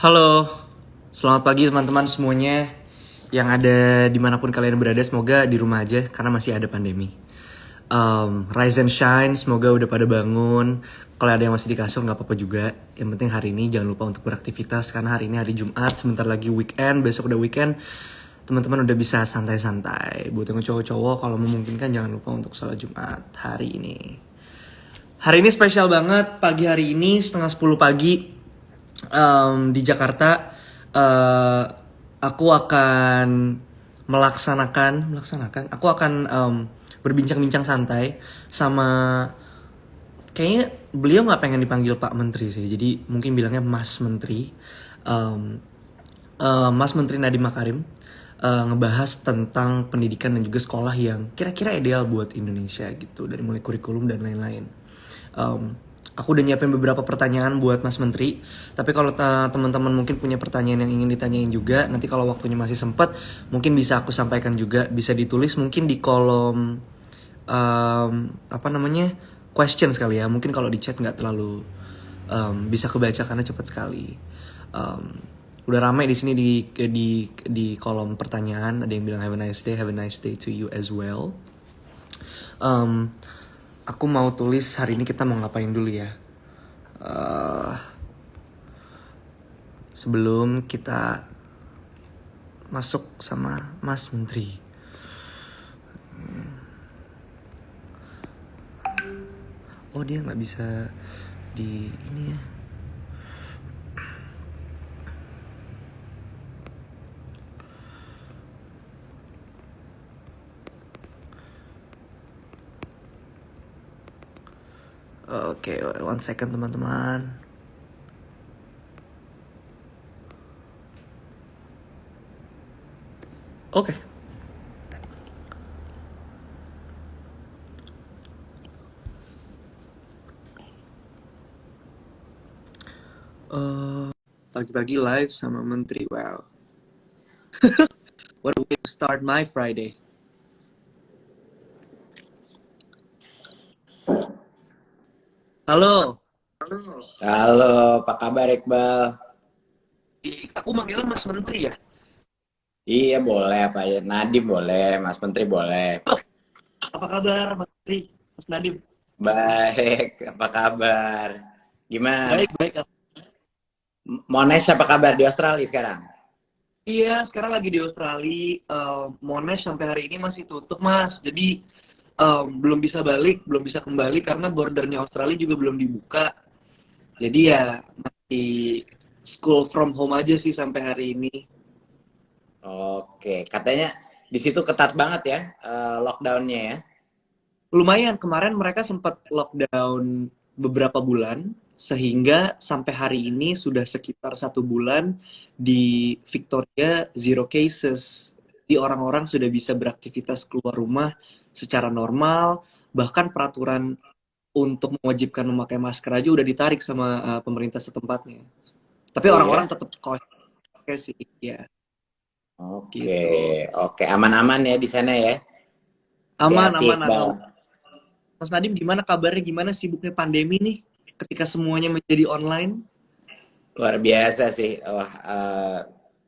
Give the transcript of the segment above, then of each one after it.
Halo, selamat pagi teman-teman semuanya yang ada dimanapun kalian berada. Semoga di rumah aja karena masih ada pandemi. Rise and shine, semoga udah pada bangun. Kalau ada yang masih di kasur nggak apa-apa juga. Yang penting hari ini jangan lupa untuk beraktivitas karena hari ini hari Jumat, sebentar lagi weekend, besok udah weekend. Teman-teman udah bisa santai-santai. Buat yang cowok-cowok kalau memungkinkan jangan lupa untuk sholat Jumat hari ini. Hari ini spesial banget, pagi hari ini setengah 10 pagi di Jakarta. eh, aku akan aku akan berbincang-bincang santai sama, kayaknya beliau nggak pengen dipanggil Pak Menteri sih, jadi mungkin bilangnya Mas Menteri. Em, Mas Menteri Nadiem Makarim, ngebahas tentang pendidikan dan juga sekolah yang kira-kira ideal buat Indonesia gitu, dari mulai kurikulum dan lain-lain. Um, aku udah nyiapin beberapa pertanyaan buat Mas Menteri. Tapi kalau teman-teman mungkin punya pertanyaan yang ingin ditanyain juga, nanti kalau waktunya masih sempat, mungkin bisa aku sampaikan juga. Bisa ditulis mungkin di kolom apa namanya, question sekali ya. Mungkin kalau di chat nggak terlalu bisa kebaca karena cepat sekali. Um, udah ramai di sini di kolom pertanyaan. Ada yang bilang have a nice day to you as well. Um, aku mau tulis hari ini kita mau ngapain dulu ya. Eh, sebelum kita masuk sama Mas Menteri. Oh, dia nggak bisa di ini ya. Oke, one second teman-teman. Oke. Pagi-pagi live sama Menteri. Wow. What a way to start my Friday. Halo. Halo, apa kabar Iqbal? Aku manggilnya Mas Menteri ya. Iya boleh apa ya? Nadiem boleh, Mas Menteri boleh. Apa kabar Mas Menteri? Mas Nadiem? Baik, apa kabar? Gimana? Baik, baik. Monesh apa kabar di Australia sekarang? Iya, sekarang lagi di Australia. Monash sampai hari ini masih tutup, Mas. Jadi belum bisa balik, belum bisa kembali karena bordernya Australia juga belum dibuka. Jadi ya masih school from home aja sih sampai hari ini. Oke, katanya di situ ketat banget ya lockdownnya ya. Lumayan, kemarin mereka sempat lockdown beberapa bulan, sehingga sampai hari ini sudah sekitar 1 bulan di Victoria zero cases. Jadi orang-orang sudah bisa beraktivitas keluar rumah secara normal, bahkan peraturan untuk mewajibkan memakai masker aja udah ditarik sama pemerintah setempatnya. Tapi Oh orang-orang ya? tetap pakai sih, ya Oke, gitu. oke aman-aman ya di sana ya. Aman, Hati-hati aman, Iqbal. atau Mas Nadim gimana kabarnya? Gimana sibuknya pandemi nih ketika semuanya menjadi online? Luar biasa sih. Wah,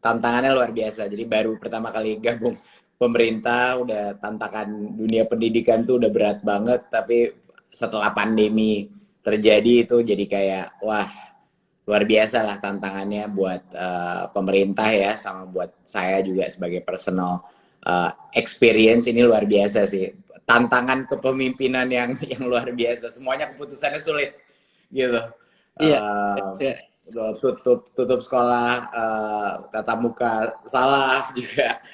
tantangannya luar biasa. Jadi baru pertama kali gabung pemerintah, udah tantangan dunia pendidikan tuh udah berat banget. Tapi setelah pandemi terjadi itu jadi kayak, wah luar biasa lah tantangannya buat pemerintah ya, sama buat saya juga sebagai personal experience ini luar biasa sih. Tantangan kepemimpinan yang luar biasa. Semuanya keputusannya sulit gitu. Iya, Uh, iya. tutup sekolah, tatap muka salah juga,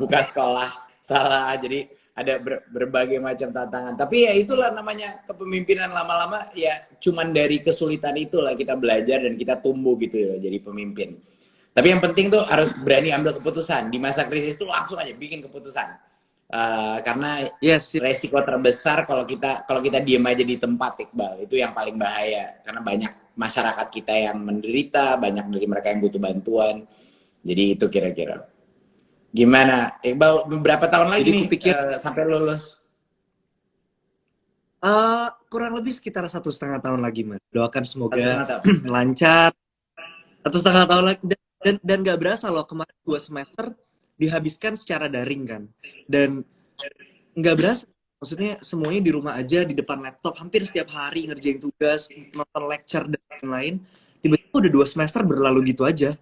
buka sekolah salah, jadi ada berbagai macam tantangan. Tapi ya itulah namanya kepemimpinan, lama-lama ya cuman dari kesulitan itulah kita belajar dan kita tumbuh gitu ya jadi pemimpin. Tapi yang penting tuh harus berani ambil keputusan di masa krisis tuh, langsung aja bikin keputusan. Karena Yes, yes. resiko terbesar kalau kita diem aja di tempat, Iqbal, itu yang paling bahaya karena banyak masyarakat kita yang menderita, banyak dari mereka yang butuh bantuan. Jadi itu kira-kira. Gimana, Iqbal, beberapa tahun lagi Jadi nih kupikir sampai lulus? kurang lebih sekitar 1,5 tahun lagi, Mas. Doakan Satu semoga setengah tahun. lancar, 1,5 tahun lagi dan nggak berasa loh kemarin 2 semester dihabiskan secara daring kan, dan nggak berasa, maksudnya semuanya di rumah aja di depan laptop hampir setiap hari ngerjain tugas, nonton lecture dan lain-lain. Tiba-tiba udah 2 semester berlalu gitu aja,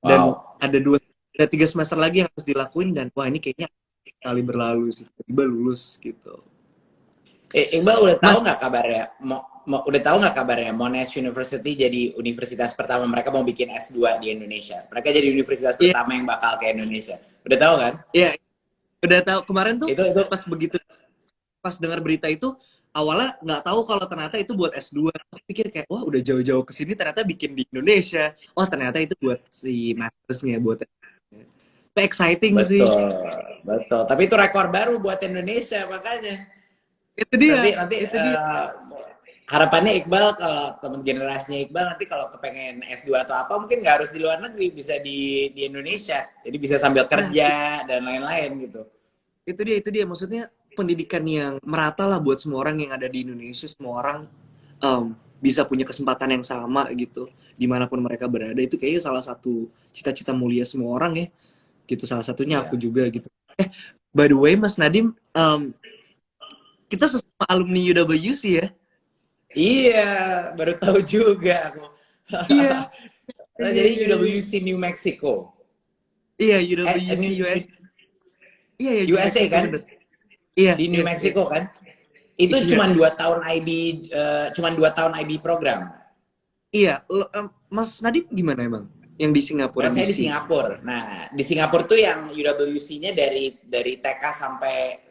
dan Wow. ada 3 semester lagi yang harus dilakuin, dan wah ini kayaknya kali berlalu sih, tiba-tiba lulus gitu. Iqbal udah tahu Mas, nggak kabarnya? Udah tahu nggak kabarnya? Monash University jadi universitas pertama, mereka mau bikin S2 di Indonesia. Mereka jadi universitas iya, pertama yang bakal ke Indonesia. Udah tahu kan? iya, udah tahu kemarin tuh Itu pas begitu, pas dengar berita itu awalnya nggak tahu kalau ternyata itu buat S2. Aku pikir kayak wah udah jauh-jauh ke sini ternyata bikin di Indonesia. Oh ternyata itu buat si mastersnya, buat itu exciting sih. betul, betul. Tapi itu rekor baru buat Indonesia makanya. Itu dia, Nanti itu dia. harapannya Iqbal kalau temen generasinya Iqbal nanti kalau kepengen S2 atau apa mungkin nggak harus di luar negeri, bisa di Indonesia. Jadi bisa sambil Nah, kerja dan lain-lain gitu. itu dia maksudnya pendidikan yang merata lah buat semua orang yang ada di Indonesia, semua orang bisa punya kesempatan yang sama gitu dimanapun mereka berada. Itu kayaknya salah satu cita-cita mulia semua orang ya gitu, salah satunya aku Iya. juga gitu. By the way Mas Nadim, kita sesama alumni UWC ya. Iya, baru tahu juga aku. Iya, Oh, iya, jadi iya, iya. UWC New Mexico. Iya, UWC US. Iya, ya, New USA Mexico kan? bener. Iya, Di New iya, iya. Mexico kan? Itu Iya, cuma 2 tahun IB program. iya. Mas Nadim gimana emang? Yang di Singapura, Kalau yang di saya di Sing? Singapura. Nah, di Singapura tuh yang UWC-nya dari TK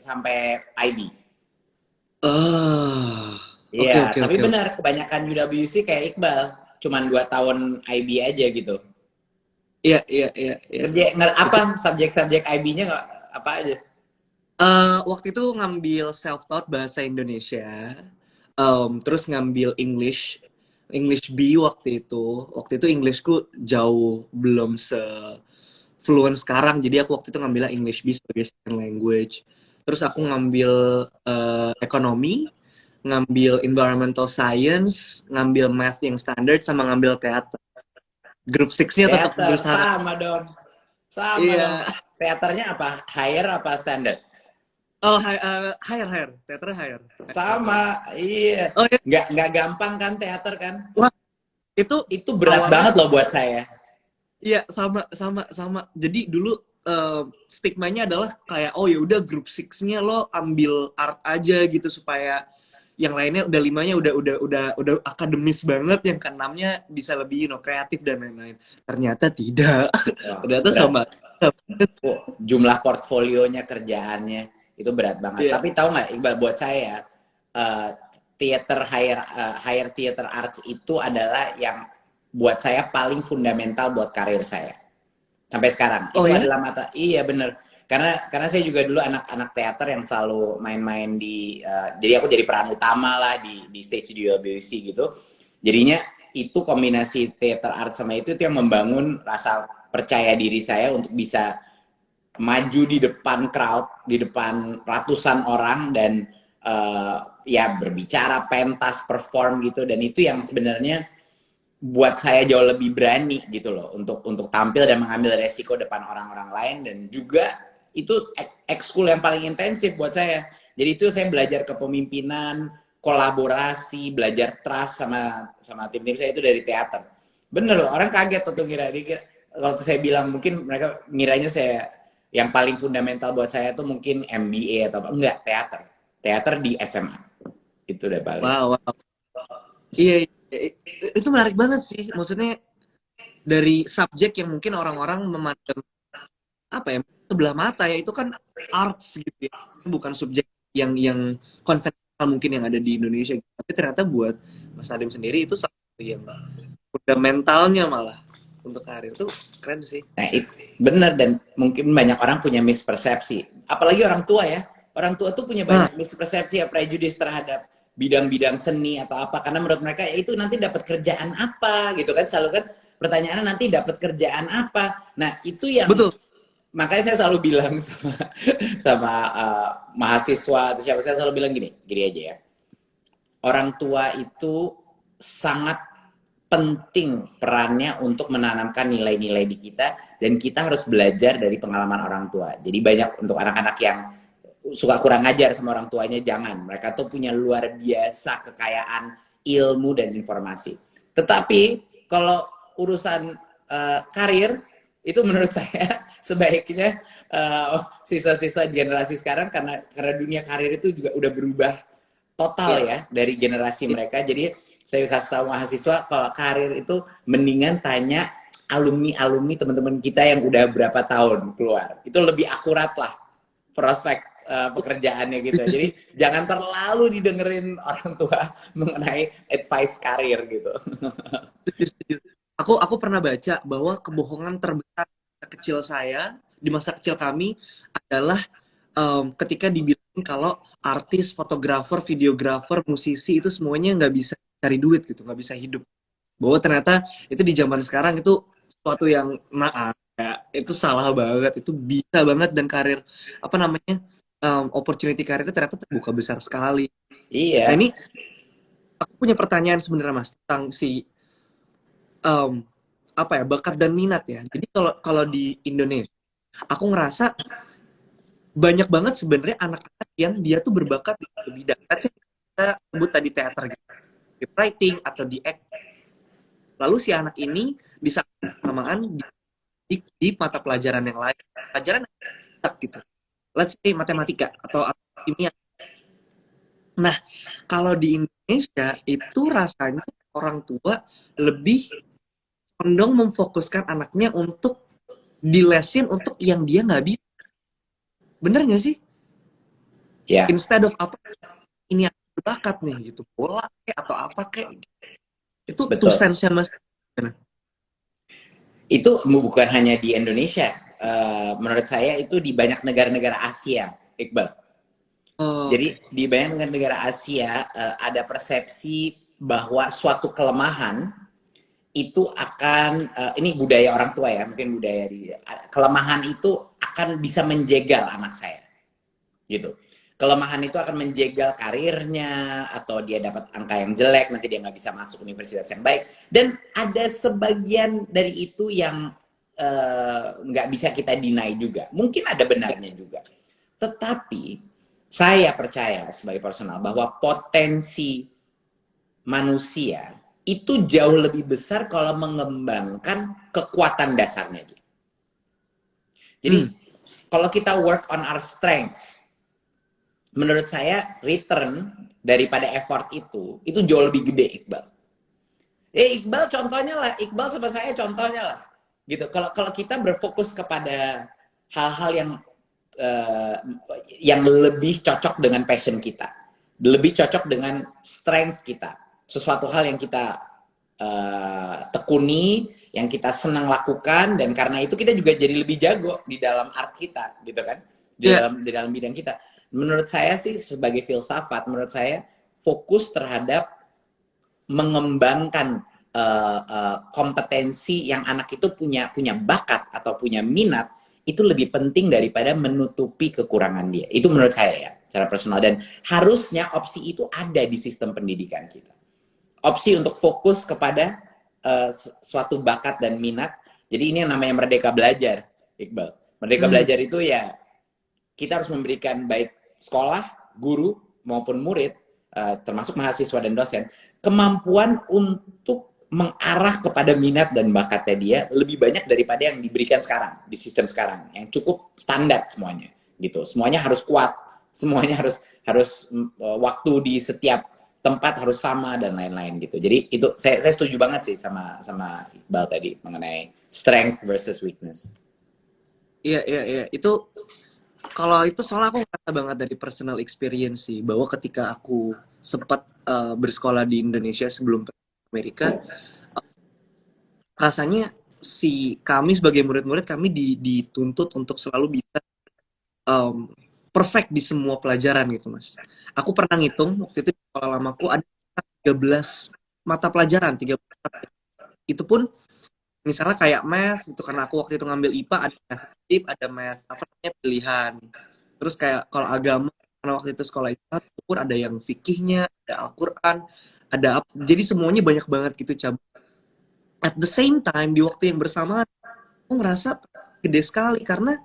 sampai IB. Ah, oke, Iya, oke, tapi oke, oke. benar kebanyakan UWC kayak Iqbal, cuman 2 tahun IB aja gitu. Iya, iya, iya, iya. Itu. Apa subjek-subjek IB-nya nggak apa aja? Waktu itu ngambil self-taught bahasa Indonesia. Terus ngambil English, English B waktu itu. Waktu itu Englishku jauh belum fluent sekarang, jadi aku waktu itu ngambilnya English B sebagai second language. Terus aku ngambil ekonomi, ngambil environmental science, ngambil math yang standard, sama ngambil teater. Grup 6-nya tetap Teater, berusaha. sama dong. Sama dong. Iya. Teaternya apa? Higher apa standar? Oh, higher, higher. Teater higher. Sama, iya. Oh ya, Nggak gampang kan teater kan? wah itu Itu berat awalnya. banget loh buat saya. Iya, sama. Jadi dulu stigmanya adalah kayak oh ya udah grup 6-nya lo ambil art aja gitu, supaya yang lainnya udah limanya udah akademis banget, yang keenamnya bisa lebih kreatif dan lain-lain. Ternyata tidak. Wah, Ternyata berat. sama. Oh, jumlah portfolionya, kerjaannya itu berat banget. Iya. Tapi tahu nggak Iqbal, buat saya eh, theater higher theater arts itu adalah yang buat saya paling fundamental buat karir saya sampai sekarang. Oh Itu ya. adalah mata, iya bener. Karena saya juga dulu anak-anak teater yang selalu main-main jadi aku jadi peran utama lah di stage di ULBC gitu. Jadinya itu kombinasi theater art sama itu yang membangun rasa percaya diri saya untuk bisa maju di depan crowd, di depan ratusan orang dan ya berbicara, pentas, perform gitu. Dan itu yang sebenarnya buat saya jauh lebih berani gitu loh untuk tampil dan mengambil resiko depan orang-orang lain, dan juga itu ekskul yang paling intensif buat saya. Jadi itu saya belajar kepemimpinan, kolaborasi, belajar trust sama tim-tim saya itu dari teater. Bener loh, orang kaget waktu dikira kalau saya bilang, mungkin mereka ngiranya saya yang paling fundamental buat saya tuh mungkin MBA atau apa. Enggak, teater di SMA itu udah paling. Wow, wow. Iya, iya. Itu menarik banget sih. Maksudnya dari subjek yang mungkin orang-orang memandang apa ya, sebelah mata ya, itu kan arts gitu ya, bukan subjek yang konvensional mungkin yang ada di Indonesia gitu. Tapi ternyata buat Mas Nadim sendiri itu satu yang fundamentalnya malah untuk karir tuh, keren sih. Nah, benar, dan mungkin banyak orang punya mispersepsi. Apalagi orang tua ya. Orang tua tuh punya Nah, banyak mispersepsi ya, prejudis terhadap bidang-bidang seni atau apa. Karena menurut mereka ya itu nanti dapat kerjaan apa gitu kan. Selalu kan pertanyaannya nanti dapat kerjaan apa. Nah, itu yang betul. makanya saya selalu bilang sama mahasiswa atau siapa, saya selalu bilang gini aja ya. Orang tua itu sangat penting perannya untuk menanamkan nilai-nilai di kita, dan kita harus belajar dari pengalaman orang tua. Jadi banyak untuk anak-anak yang suka kurang ajar sama orang tuanya, jangan. Mereka tuh punya luar biasa kekayaan ilmu dan informasi. Tetapi kalau urusan karir, itu menurut saya sebaiknya siswa-siswa generasi sekarang, karena dunia karir itu juga udah berubah total Iya. ya dari generasi mereka. Jadi saya kasih tahu mahasiswa kalau karir itu mendingan tanya alumni teman-teman kita yang udah berapa tahun keluar. Itu lebih akurat lah prospek pekerjaannya gitu. Setuju, Jadi jangan terlalu didengerin orang tua mengenai advice karir gitu. setuju. Aku pernah baca bahwa kebohongan terbesar masa kecil saya, di masa kecil kami, adalah ketika dibilang kalau artis, fotografer, videografer, musisi itu semuanya nggak bisa cari duit gitu, nggak bisa hidup. Bahwa ternyata itu di zaman sekarang itu sesuatu yang maaf ya, itu salah banget, itu bisa banget, dan karir apa namanya, opportunity karirnya ternyata terbuka besar sekali. Nah Iya, ini aku punya pertanyaan sebenarnya Mas tentang si em, apa ya, bakat dan minat ya. Jadi kalau kalau di Indonesia, aku ngerasa banyak banget sebenarnya anak-anak yang dia tuh berbakat di satu bidang. Let's say kita sebut tadi teater gitu, di writing atau di act. Lalu si anak ini di saat bersamaan di mata pelajaran yang lain, pelajaran yang tidak gitu. Let's say matematika atau kimia. Nah, kalau di Indonesia itu rasanya orang tua lebih condong memfokuskan anaknya untuk dilesin untuk yang dia nggak bisa. Bener nggak sih? ya. Instead of apa, ini yang berbakat nih gitu, bola kayak atau apa kayak, itu two Betul. sense-nya Mas. Itu bukan hanya di Indonesia. Menurut saya itu di banyak negara-negara Asia, Iqbal. Oh, Jadi oke. di banyak negara Asia ada persepsi bahwa suatu kelemahan itu akan ini budaya orang tua ya, mungkin budaya di kelemahan itu akan bisa menjegal anak saya gitu. Kelemahan itu akan menjegal karirnya, atau dia dapat angka yang jelek, nanti dia nggak bisa masuk universitas yang baik. Dan ada sebagian dari itu yang nggak bisa kita deny juga. Mungkin ada benarnya juga. Tetapi saya percaya sebagai personal bahwa potensi manusia itu jauh lebih besar kalau mengembangkan kekuatan dasarnya. Jadi Hmm. kalau kita work on our strengths, menurut saya return daripada effort itu jauh lebih gede, Iqbal. Iqbal contohnya lah, Iqbal sama saya contohnya lah. Gitu. Kalau kita berfokus kepada hal-hal uh, yang lebih cocok dengan passion kita, lebih cocok dengan strength kita, sesuatu hal yang kita tekuni, yang kita senang lakukan, dan karena itu kita juga jadi lebih jago di dalam art kita, gitu kan? Ya, Di dalam bidang kita. Menurut saya sih sebagai filsafat, menurut saya fokus terhadap mengembangkan kompetensi yang anak itu punya bakat atau punya minat, itu lebih penting daripada menutupi kekurangan dia. Itu menurut saya ya, secara personal. Dan harusnya opsi itu ada di sistem pendidikan kita. Opsi untuk fokus kepada suatu bakat dan minat. Jadi ini yang namanya merdeka belajar, Iqbal. Merdeka hmm. belajar itu ya kita harus memberikan baik sekolah, guru maupun murid, termasuk mahasiswa dan dosen, kemampuan untuk mengarah kepada minat dan bakatnya dia lebih banyak daripada yang diberikan sekarang di sistem sekarang yang cukup standar semuanya gitu. Semuanya harus kuat, semuanya harus waktu di setiap tempat harus sama dan lain-lain gitu. Jadi itu saya setuju banget sih sama Iqbal tadi mengenai strength versus weakness. Iya, iya, iya. Itu kalau itu soalnya aku ngerasa banget dari personal experience sih, bahwa ketika aku sempat bersekolah di Indonesia sebelum ke Amerika, rasanya si kami sebagai murid-murid kami dituntut untuk selalu bisa um, perfect di semua pelajaran gitu Mas. Aku pernah ngitung waktu itu di sekolah lamaku ada 13 mata pelajaran, 13. Itu pun misalnya kayak math itu, karena aku waktu itu ngambil IPA, ada math aktif, ada math apa namanya pilihan. Terus kayak kalau agama, karena waktu itu sekolah Islam itu pun ada yang fikihnya, ada Al-Qur'an, ada jadi semuanya banyak banget gitu cabang. at the same time di waktu yang bersamaan aku ngerasa gede sekali karena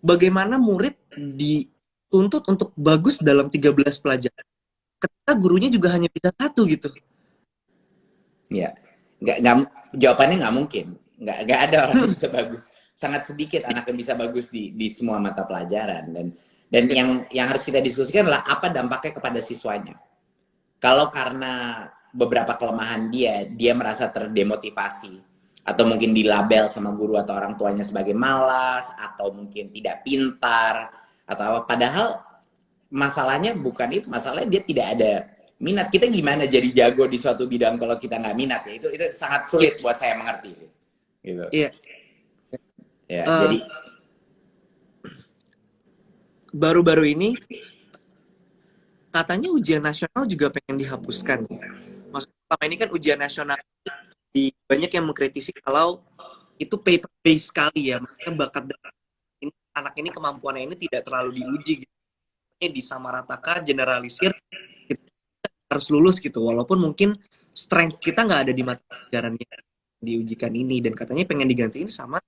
bagaimana murid dituntut untuk bagus dalam 13 pelajaran ketika gurunya juga hanya bisa satu gitu. Ya, nggak, jawabannya nggak mungkin. Nggak ada orang yang bisa bagus. Sangat sedikit anak yang bisa bagus di semua mata pelajaran. Dan Ya, yang harus kita diskusikan adalah apa dampaknya kepada siswanya. Kalau karena beberapa kelemahan dia merasa terdemotivasi, atau mungkin dilabel sama guru atau orang tuanya sebagai malas, atau mungkin tidak pintar, atau apa. Padahal masalahnya bukan itu, masalahnya dia tidak ada minat. Kita gimana jadi jago di suatu bidang kalau kita nggak minat ya? Itu sangat ya, sulit buat saya mengerti sih. Gitu. ya. Ya, Eh, jadi baru-baru ini katanya ujian nasional juga pengen dihapuskan. Maksudnya selama ini kan ujian nasional banyak yang mengkritisi kalau itu paper based sekali ya, maksudnya bakat ini, anak ini kemampuannya ini tidak terlalu diuji gitu. Ini disamaratakan, generalisir, kita harus lulus gitu. Walaupun mungkin strength kita nggak ada di mata pelajaran yang diujikan ini dan katanya pengen digantiin sama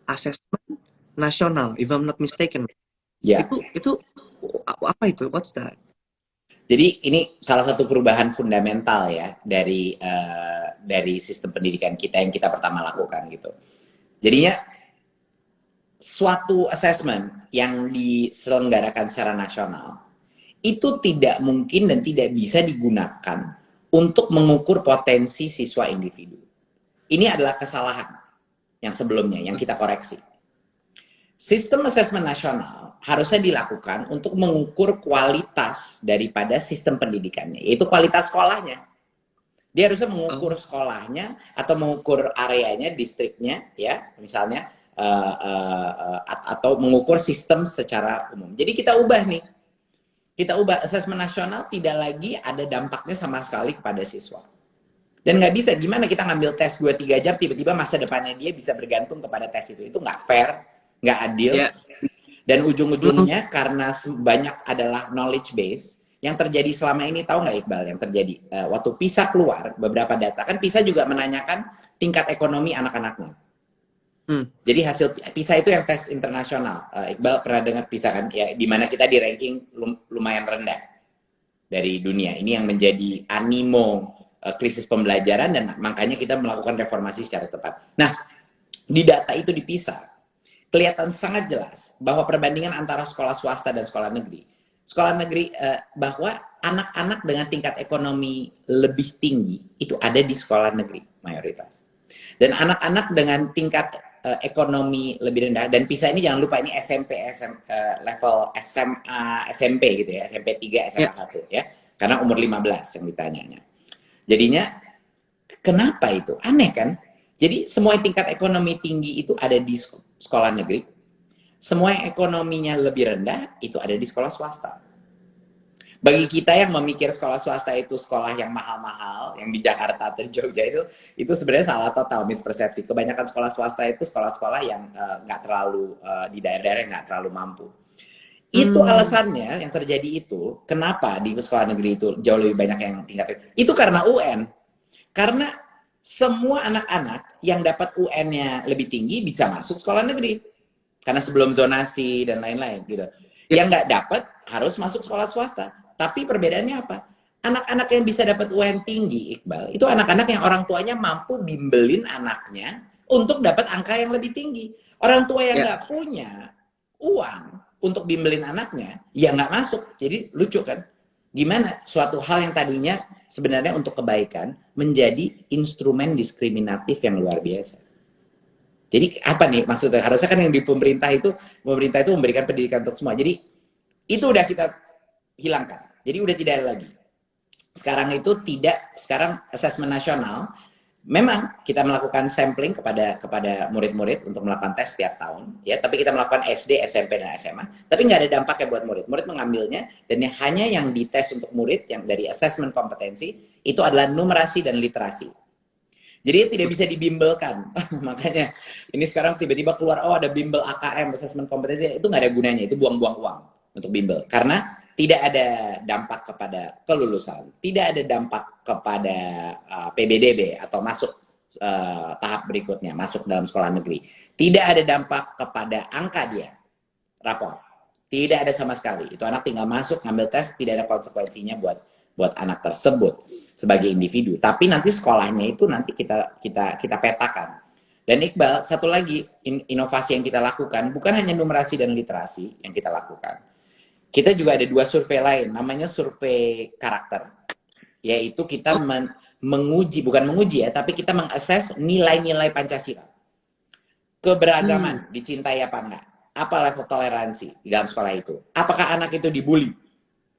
asesmen nasional, if I'm not mistaken. ya, Itu apa itu? What's that? jadi ini salah satu perubahan fundamental ya dari sistem pendidikan kita yang kita pertama lakukan gitu. Jadinya suatu assessment yang diselenggarakan secara nasional itu tidak mungkin dan tidak bisa digunakan untuk mengukur potensi siswa individu. Ini adalah kesalahan yang sebelumnya, yang kita koreksi. Sistem asesmen nasional harusnya dilakukan untuk mengukur kualitas daripada sistem pendidikannya, yaitu kualitas sekolahnya. Dia harusnya mengukur Oh, sekolahnya atau mengukur areanya, distriknya, ya, misalnya, atau mengukur sistem secara umum. Jadi kita ubah nih, kita ubah asesmen nasional tidak lagi ada dampaknya sama sekali kepada siswa. Dan nggak bisa, gimana kita ngambil tes 2-3 jam, tiba-tiba masa depannya dia bisa bergantung kepada tes itu. Itu nggak fair, nggak adil. ya. Dan Hmm, ujung-ujungnya karena banyak adalah knowledge base, yang terjadi selama ini, tahu nggak Iqbal yang terjadi? Waktu PISA keluar, beberapa data, kan PISA juga menanyakan tingkat ekonomi anak-anaknya. hmm. Jadi hasil PISA itu yang tes internasional. Iqbal pernah dengar PISA kan? Ya, di mana kita di ranking lumayan rendah dari dunia. Ini yang menjadi animo krisis pembelajaran dan makanya kita melakukan reformasi secara tepat. Nah, di data itu di PISA kelihatan sangat jelas bahwa perbandingan antara sekolah swasta dan sekolah negeri bahwa anak-anak dengan tingkat ekonomi lebih tinggi itu ada di sekolah negeri mayoritas. Dan anak-anak dengan tingkat ekonomi lebih rendah, dan PISA ini jangan lupa ini SMP, level SMA, SMP gitu ya, SMP 3, SMA Ya, 1 ya. Karena umur 15 yang ditanyanya. Jadinya kenapa itu? Aneh kan? Jadi semua tingkat ekonomi tinggi itu ada di sekolah negeri. Semua yang ekonominya lebih rendah itu ada di sekolah swasta. Bagi kita yang memikir sekolah swasta itu sekolah yang mahal-mahal, yang di Jakarta atau di Jogja itu sebenarnya salah total, mispersepsi. Kebanyakan sekolah swasta itu sekolah-sekolah yang nggak terlalu di daerah-daerah yang nggak terlalu mampu. Itu hmm. alasannya yang terjadi itu, kenapa di sekolah negeri itu jauh lebih banyak yang tingkat itu karena UN. Karena semua anak-anak yang dapat UN-nya lebih tinggi bisa masuk sekolah negeri. Karena sebelum zonasi dan lain-lain gitu. Ya, Yang nggak dapat harus masuk sekolah swasta. Tapi perbedaannya apa? Anak-anak yang bisa dapat UN tinggi, Iqbal, itu anak-anak yang orang tuanya mampu bimbelin anaknya untuk dapat angka yang lebih tinggi. Orang tua yang ya. nggak punya uang untuk bimbelin anaknya, ya nggak masuk. Jadi lucu kan? Gimana suatu hal yang tadinya sebenarnya untuk kebaikan menjadi instrumen diskriminatif yang luar biasa. Jadi apa nih maksudnya? Harusnya kan yang di pemerintah itu memberikan pendidikan untuk semua. Jadi itu udah kita hilangkan. Jadi udah tidak ada lagi. Sekarang asesmen nasional memang kita melakukan sampling kepada murid-murid untuk melakukan tes setiap tahun, ya. Tapi kita melakukan SD, SMP, dan SMA. Tapi nggak ada dampaknya buat murid. Murid mengambilnya dan hanya yang dites untuk murid yang dari asesmen kompetensi itu adalah numerasi dan literasi. Jadi tidak bisa dibimbelkan. Makanya ini sekarang tiba-tiba keluar, oh ada bimbel AKM, asesmen kompetensi, itu nggak ada gunanya. Itu buang-buang uang untuk bimbel. Karena tidak ada dampak kepada kelulusan, tidak ada dampak kepada PBDB atau masuk tahap berikutnya, masuk dalam sekolah negeri. Tidak ada dampak kepada angka dia, rapor. Tidak ada sama sekali. Itu anak tinggal masuk, ngambil tes, tidak ada konsekuensinya buat anak tersebut sebagai individu. Tapi nanti sekolahnya itu nanti kita petakan. Dan Iqbal, satu lagi inovasi yang kita lakukan, bukan hanya numerasi dan literasi yang kita lakukan. Kita juga ada 2 survei lain, namanya survei karakter. Yaitu kita menguji, bukan menguji ya, tapi kita mengakses nilai-nilai Pancasila. Keberagaman, dicintai apa enggak? Apa level toleransi di dalam sekolah itu? Apakah anak itu dibully?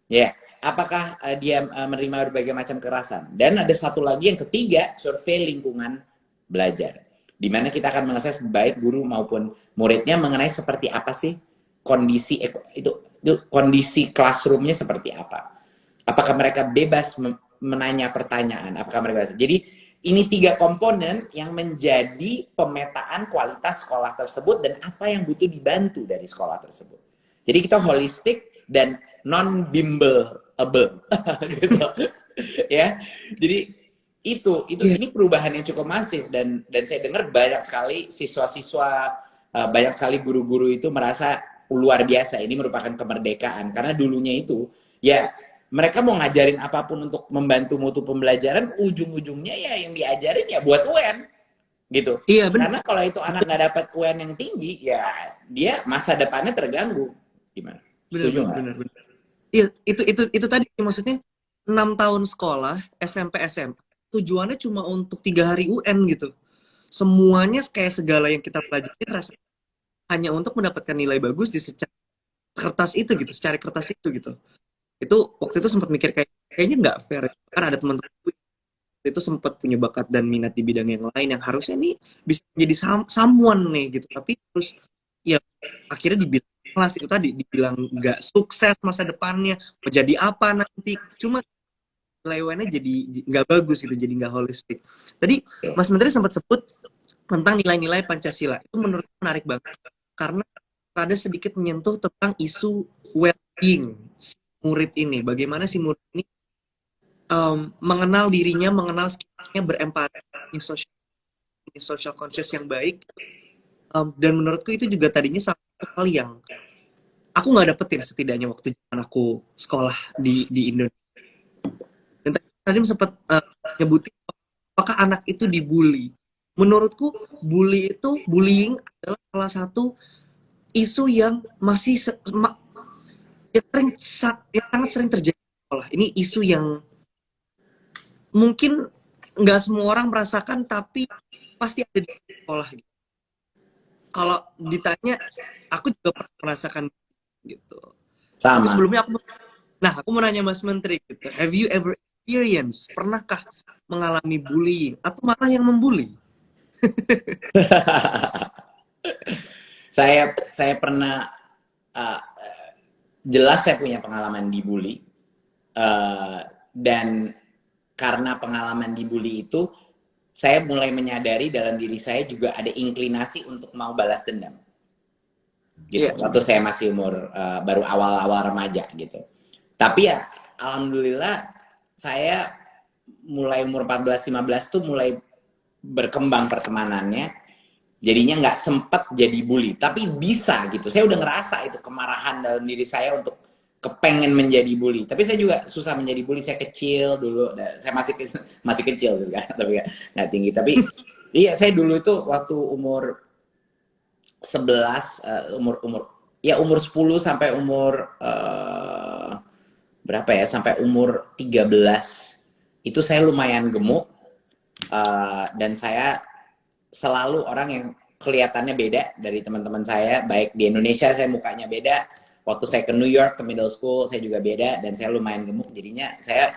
Ya, apakah dia menerima berbagai macam kekerasan? Dan ada satu lagi yang ketiga, survei lingkungan belajar. Di mana kita akan mengakses baik guru maupun muridnya mengenai seperti apa sih kondisi itu kondisi classroomnya seperti apa. Apakah mereka bebas menanya pertanyaan? Apakah mereka bebas? Jadi ini 3 komponen yang menjadi pemetaan kualitas sekolah tersebut dan apa yang butuh dibantu dari sekolah tersebut. Jadi kita holistik dan non-bimbleable gitu. Ya. Jadi ini perubahan yang cukup masif dan saya dengar banyak sekali siswa-siswa, banyak sekali guru-guru itu merasa luar biasa. Ini merupakan kemerdekaan karena dulunya itu ya mereka mau ngajarin apapun untuk membantu mutu pembelajaran, ujung-ujungnya ya yang diajarin ya buat UN, gitu. Iya benar. Karena kalau itu anak nggak dapat UN yang tinggi, ya dia masa depannya terganggu. Gimana? Setuju nggak? Benar. Iya, itu tadi maksudnya 6 tahun sekolah SMP SMA tujuannya cuma untuk 3 hari UN gitu. Semuanya kayak segala yang kita pelajari rasanya hanya untuk mendapatkan nilai bagus di secari kertas itu gitu, secari kertas itu gitu. Itu waktu itu sempat mikir kayaknya nggak fair kan ada teman-teman itu sempat punya bakat dan minat di bidang yang lain yang harusnya nih bisa menjadi someone nih gitu, tapi terus ya akhirnya dibilang kelas itu tadi dibilang nggak sukses masa depannya mau jadi apa nanti, cuma nilai jadi nggak bagus gitu, jadi nggak holistik. Tadi Mas Menteri sempat sebut tentang nilai-nilai Pancasila, itu menurut menarik banget karena ada sedikit menyentuh tentang isu well-being murid ini, bagaimana si murid ini mengenal dirinya, mengenal sekitarnya, berempati, social conscious yang baik. Dan menurutku itu juga tadinya satu hal yang aku nggak dapetin setidaknya waktu zaman aku sekolah di Indonesia. Dan tadi sempat nyebutin apakah anak itu dibully. Menurutku bullying adalah salah satu isu yang masih sangat sering terjadi di sekolah. Ini isu yang mungkin nggak semua orang merasakan, tapi pasti ada di sekolah. Kalau ditanya, aku juga pernah merasakan gitu. Sama. Tapi sebelumnya aku mau nanya Mas Menteri gitu. Have you ever experienced? Pernahkah mengalami bullying atau malah yang membuli? saya pernah jelas saya punya pengalaman dibully dan karena pengalaman dibully itu saya mulai menyadari dalam diri saya juga ada inklinasi untuk mau balas dendam gitu. Waktu saya masih umur baru awal-awal remaja gitu. Tapi ya alhamdulillah saya mulai umur 14-15 tuh mulai berkembang pertemanannya, jadinya nggak sempet jadi bully, tapi bisa gitu. Saya udah ngerasa itu kemarahan dalam diri saya untuk kepengen menjadi bully. Tapi saya juga susah menjadi bully. Saya kecil dulu, saya masih kecil sih sekarang, tapi nggak tinggi. Tapi iya, saya dulu itu waktu umur 11, umur 10 sampai umur berapa ya? Sampai umur 13 itu saya lumayan gemuk dan saya selalu orang yang kelihatannya beda dari teman-teman saya. Baik di Indonesia saya mukanya beda, waktu saya ke New York ke middle school saya juga beda, dan saya lumayan gemuk, jadinya saya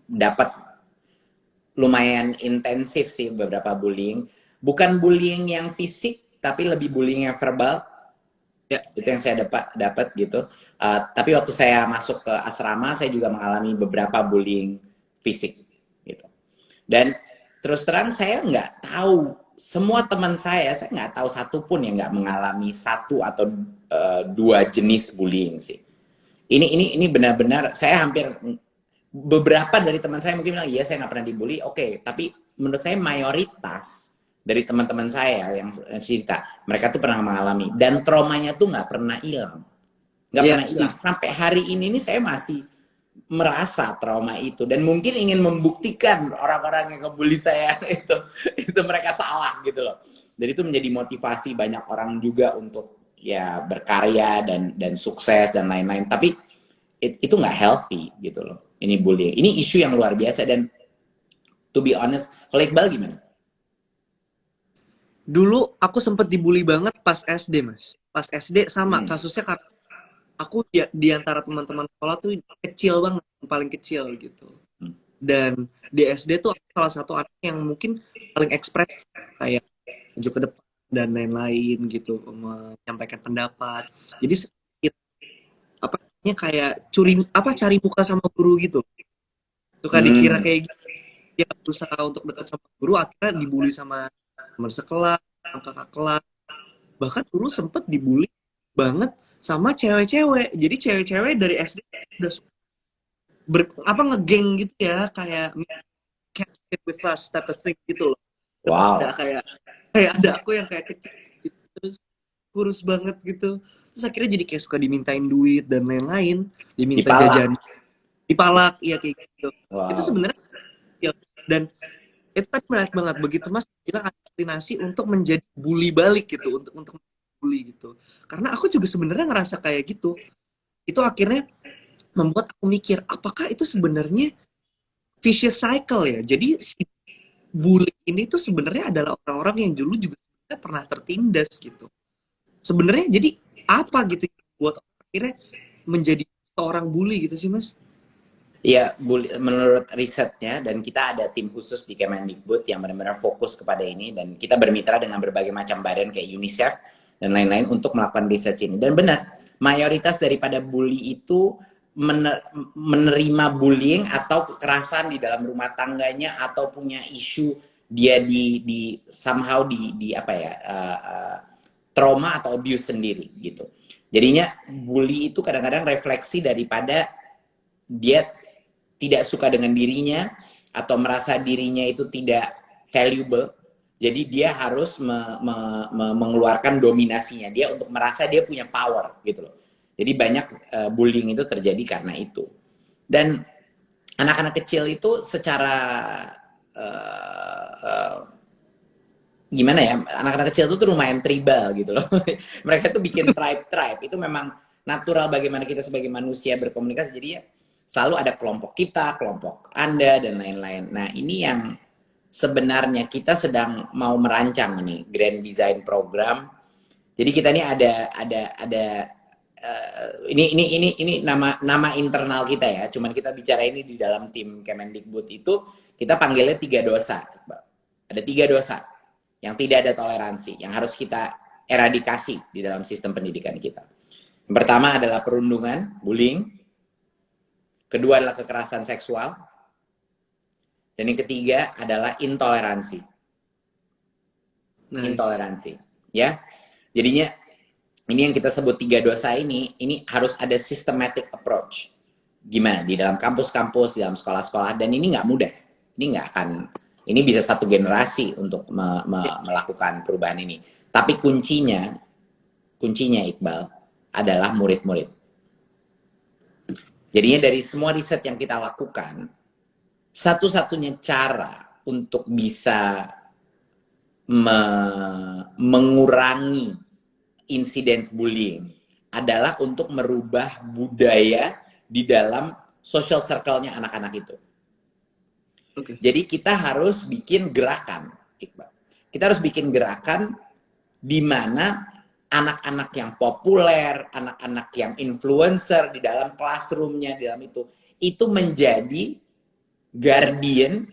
dapat lumayan intensif sih beberapa bullying. Bukan bullying yang fisik, tapi lebih bullying yang verbal. Ya, itu yang saya dapat gitu. Tapi waktu saya masuk ke asrama, saya juga mengalami beberapa bullying fisik gitu. Dan terus terang saya nggak tahu, semua teman saya nggak tahu satupun yang nggak mengalami satu atau dua jenis bullying sih. Ini benar-benar saya hampir, beberapa dari teman saya mungkin bilang iya saya nggak pernah dibully, oke, tapi menurut saya mayoritas dari teman-teman saya yang cerita, mereka tuh pernah mengalami dan traumanya tuh nggak pernah hilang, nggak Iya, pernah hilang. setuju. Sampai hari ini nih saya masih merasa trauma itu dan mungkin ingin membuktikan orang-orang yang ngebully saya itu mereka salah gitu loh. Jadi itu menjadi motivasi banyak orang juga untuk ya berkarya dan sukses dan lain-lain. Tapi itu nggak healthy gitu loh. Ini bullying. Ini isu yang luar biasa dan to be honest, kalau Iqbal gimana? Dulu aku sempet dibully banget pas SD, Mas. Pas SD sama Hmm. kasusnya karena aku di antara teman-teman sekolah tuh kecil banget, yang paling kecil gitu. Hmm. Dan di SD tuh aku salah satu anak yang mungkin paling ekspres, kayak maju ke depan dan lain-lain gitu, menyampaikan pendapat. Jadi sedikit apa namanya, kayak cari muka sama guru gitu. Suka dikira Hmm. kayak gitu. Dia berusaha untuk dekat sama guru, akhirnya dibully sama teman sekelas, sama kakak kelas. Bahkan dulu sempet dibully banget sama cewek-cewek. Jadi cewek-cewek dari SD udah apa ngegeng gitu ya, kayak can't fit with us type of thing gitu loh. Ada Wow. kayak ada aku yang kayak kecil gitu, terus kurus banget gitu. Terus akhirnya jadi kayak suka dimintain duit dan lain-lain, diminta Dipalak. jajan, dipalak, iya kayak gitu. Itu Wow. sebenarnya ya, dan itu tadi menarik banget begitu Mas bilang ada inclinasi untuk menjadi bully balik gitu, untuk bully gitu. Karena aku juga sebenarnya ngerasa kayak gitu. Itu akhirnya membuat aku mikir, apakah itu sebenarnya vicious cycle ya? Jadi si bully ini tuh sebenarnya adalah orang-orang yang dulu juga sebenarnya pernah tertindas gitu. Sebenarnya jadi apa gitu yang buat akhirnya menjadi seorang bully gitu sih Mas? Iya, menurut risetnya dan kita ada tim khusus di Kemendikbud yang benar-benar fokus kepada ini dan kita bermitra dengan berbagai macam badan kayak UNICEF dan lain-lain untuk melakukan research ini. Dan benar, mayoritas daripada bully itu menerima bullying atau kekerasan di dalam rumah tangganya atau punya isu dia di somehow di apa ya trauma atau abuse sendiri gitu. Jadinya bully itu kadang-kadang refleksi daripada dia tidak suka dengan dirinya atau merasa dirinya itu tidak valuable. Jadi dia harus mengeluarkan dominasinya dia untuk merasa dia punya power gitu loh. Jadi banyak bullying itu terjadi karena itu. Dan anak-anak kecil itu secara uh, uh, gimana ya, anak-anak kecil itu tuh lumayan tribal gitu loh. Mereka tuh bikin tribe-tribe. Itu memang natural bagaimana kita sebagai manusia berkomunikasi. Jadi ya selalu ada kelompok kita, kelompok Anda, dan lain-lain. Nah, ini yang sebenarnya kita sedang mau merancang ini grand design program. Jadi kita ini ada ini nama internal kita ya. Cuman kita bicara ini di dalam tim Kemendikbud itu kita panggilnya 3 dosa. Ada 3 dosa yang tidak ada toleransi, yang harus kita eradikasi di dalam sistem pendidikan kita. Yang pertama adalah perundungan, bullying. Kedua adalah kekerasan seksual. Dan yang ketiga adalah intoleransi. Nice. Intoleransi. Ya. Jadinya ini yang kita sebut 3 dosa ini harus ada systematic approach. Gimana? Di dalam kampus-kampus, di dalam sekolah-sekolah. Dan ini nggak mudah. Ini nggak akan, ini bisa 1 generasi untuk melakukan perubahan ini. Tapi kuncinya Iqbal, adalah murid-murid. Jadinya dari semua riset yang kita lakukan, satu-satunya cara untuk bisa mengurangi insiden bullying adalah untuk merubah budaya di dalam social circle-nya anak-anak itu. Oke. Jadi kita harus bikin gerakan, Iqbal. Kita harus bikin gerakan di mana anak-anak yang populer, anak-anak yang influencer di dalam classroom-nya, di dalam itu menjadi guardian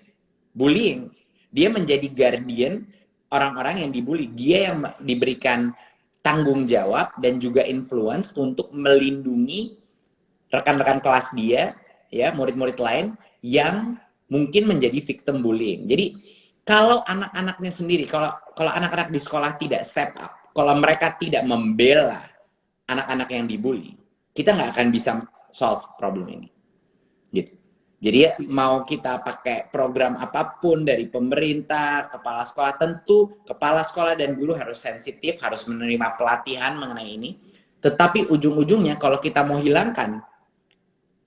bullying. Dia menjadi guardian orang-orang yang dibully. Dia yang diberikan tanggung jawab dan juga influence untuk melindungi rekan-rekan kelas dia, ya, murid-murid lain yang mungkin menjadi victim bullying. Jadi kalau anak-anaknya sendiri, kalau anak-anak di sekolah tidak step up, kalau mereka tidak membela anak-anak yang dibully, kita nggak akan bisa solve problem ini. Gitu. Jadi mau kita pakai program apapun dari pemerintah, kepala sekolah, tentu kepala sekolah dan guru harus sensitif, harus menerima pelatihan mengenai ini. Tetapi ujung-ujungnya kalau kita mau hilangkan,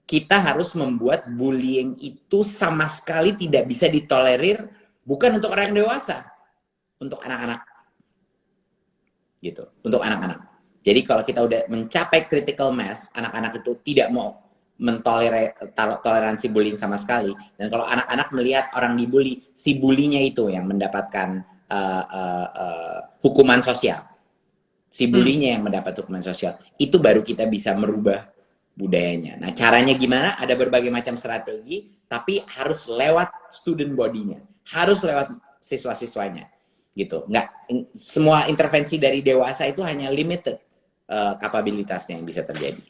kita harus membuat bullying itu sama sekali tidak bisa ditolerir, bukan untuk orang dewasa, untuk anak-anak. Gitu, untuk anak-anak. Jadi kalau kita udah mencapai critical mass, anak-anak itu tidak mau toleransi bullying sama sekali. Dan kalau anak-anak melihat orang dibully, si bulinya itu yang mendapatkan hukuman sosial. Si bulinya yang mendapat hukuman sosial. Itu baru kita bisa merubah budayanya. Nah, caranya gimana? Ada berbagai macam strategi, tapi harus lewat student body-nya. Harus lewat siswa-siswanya. Gitu. Nggak, semua intervensi dari dewasa itu hanya limited kapabilitasnya yang bisa terjadi.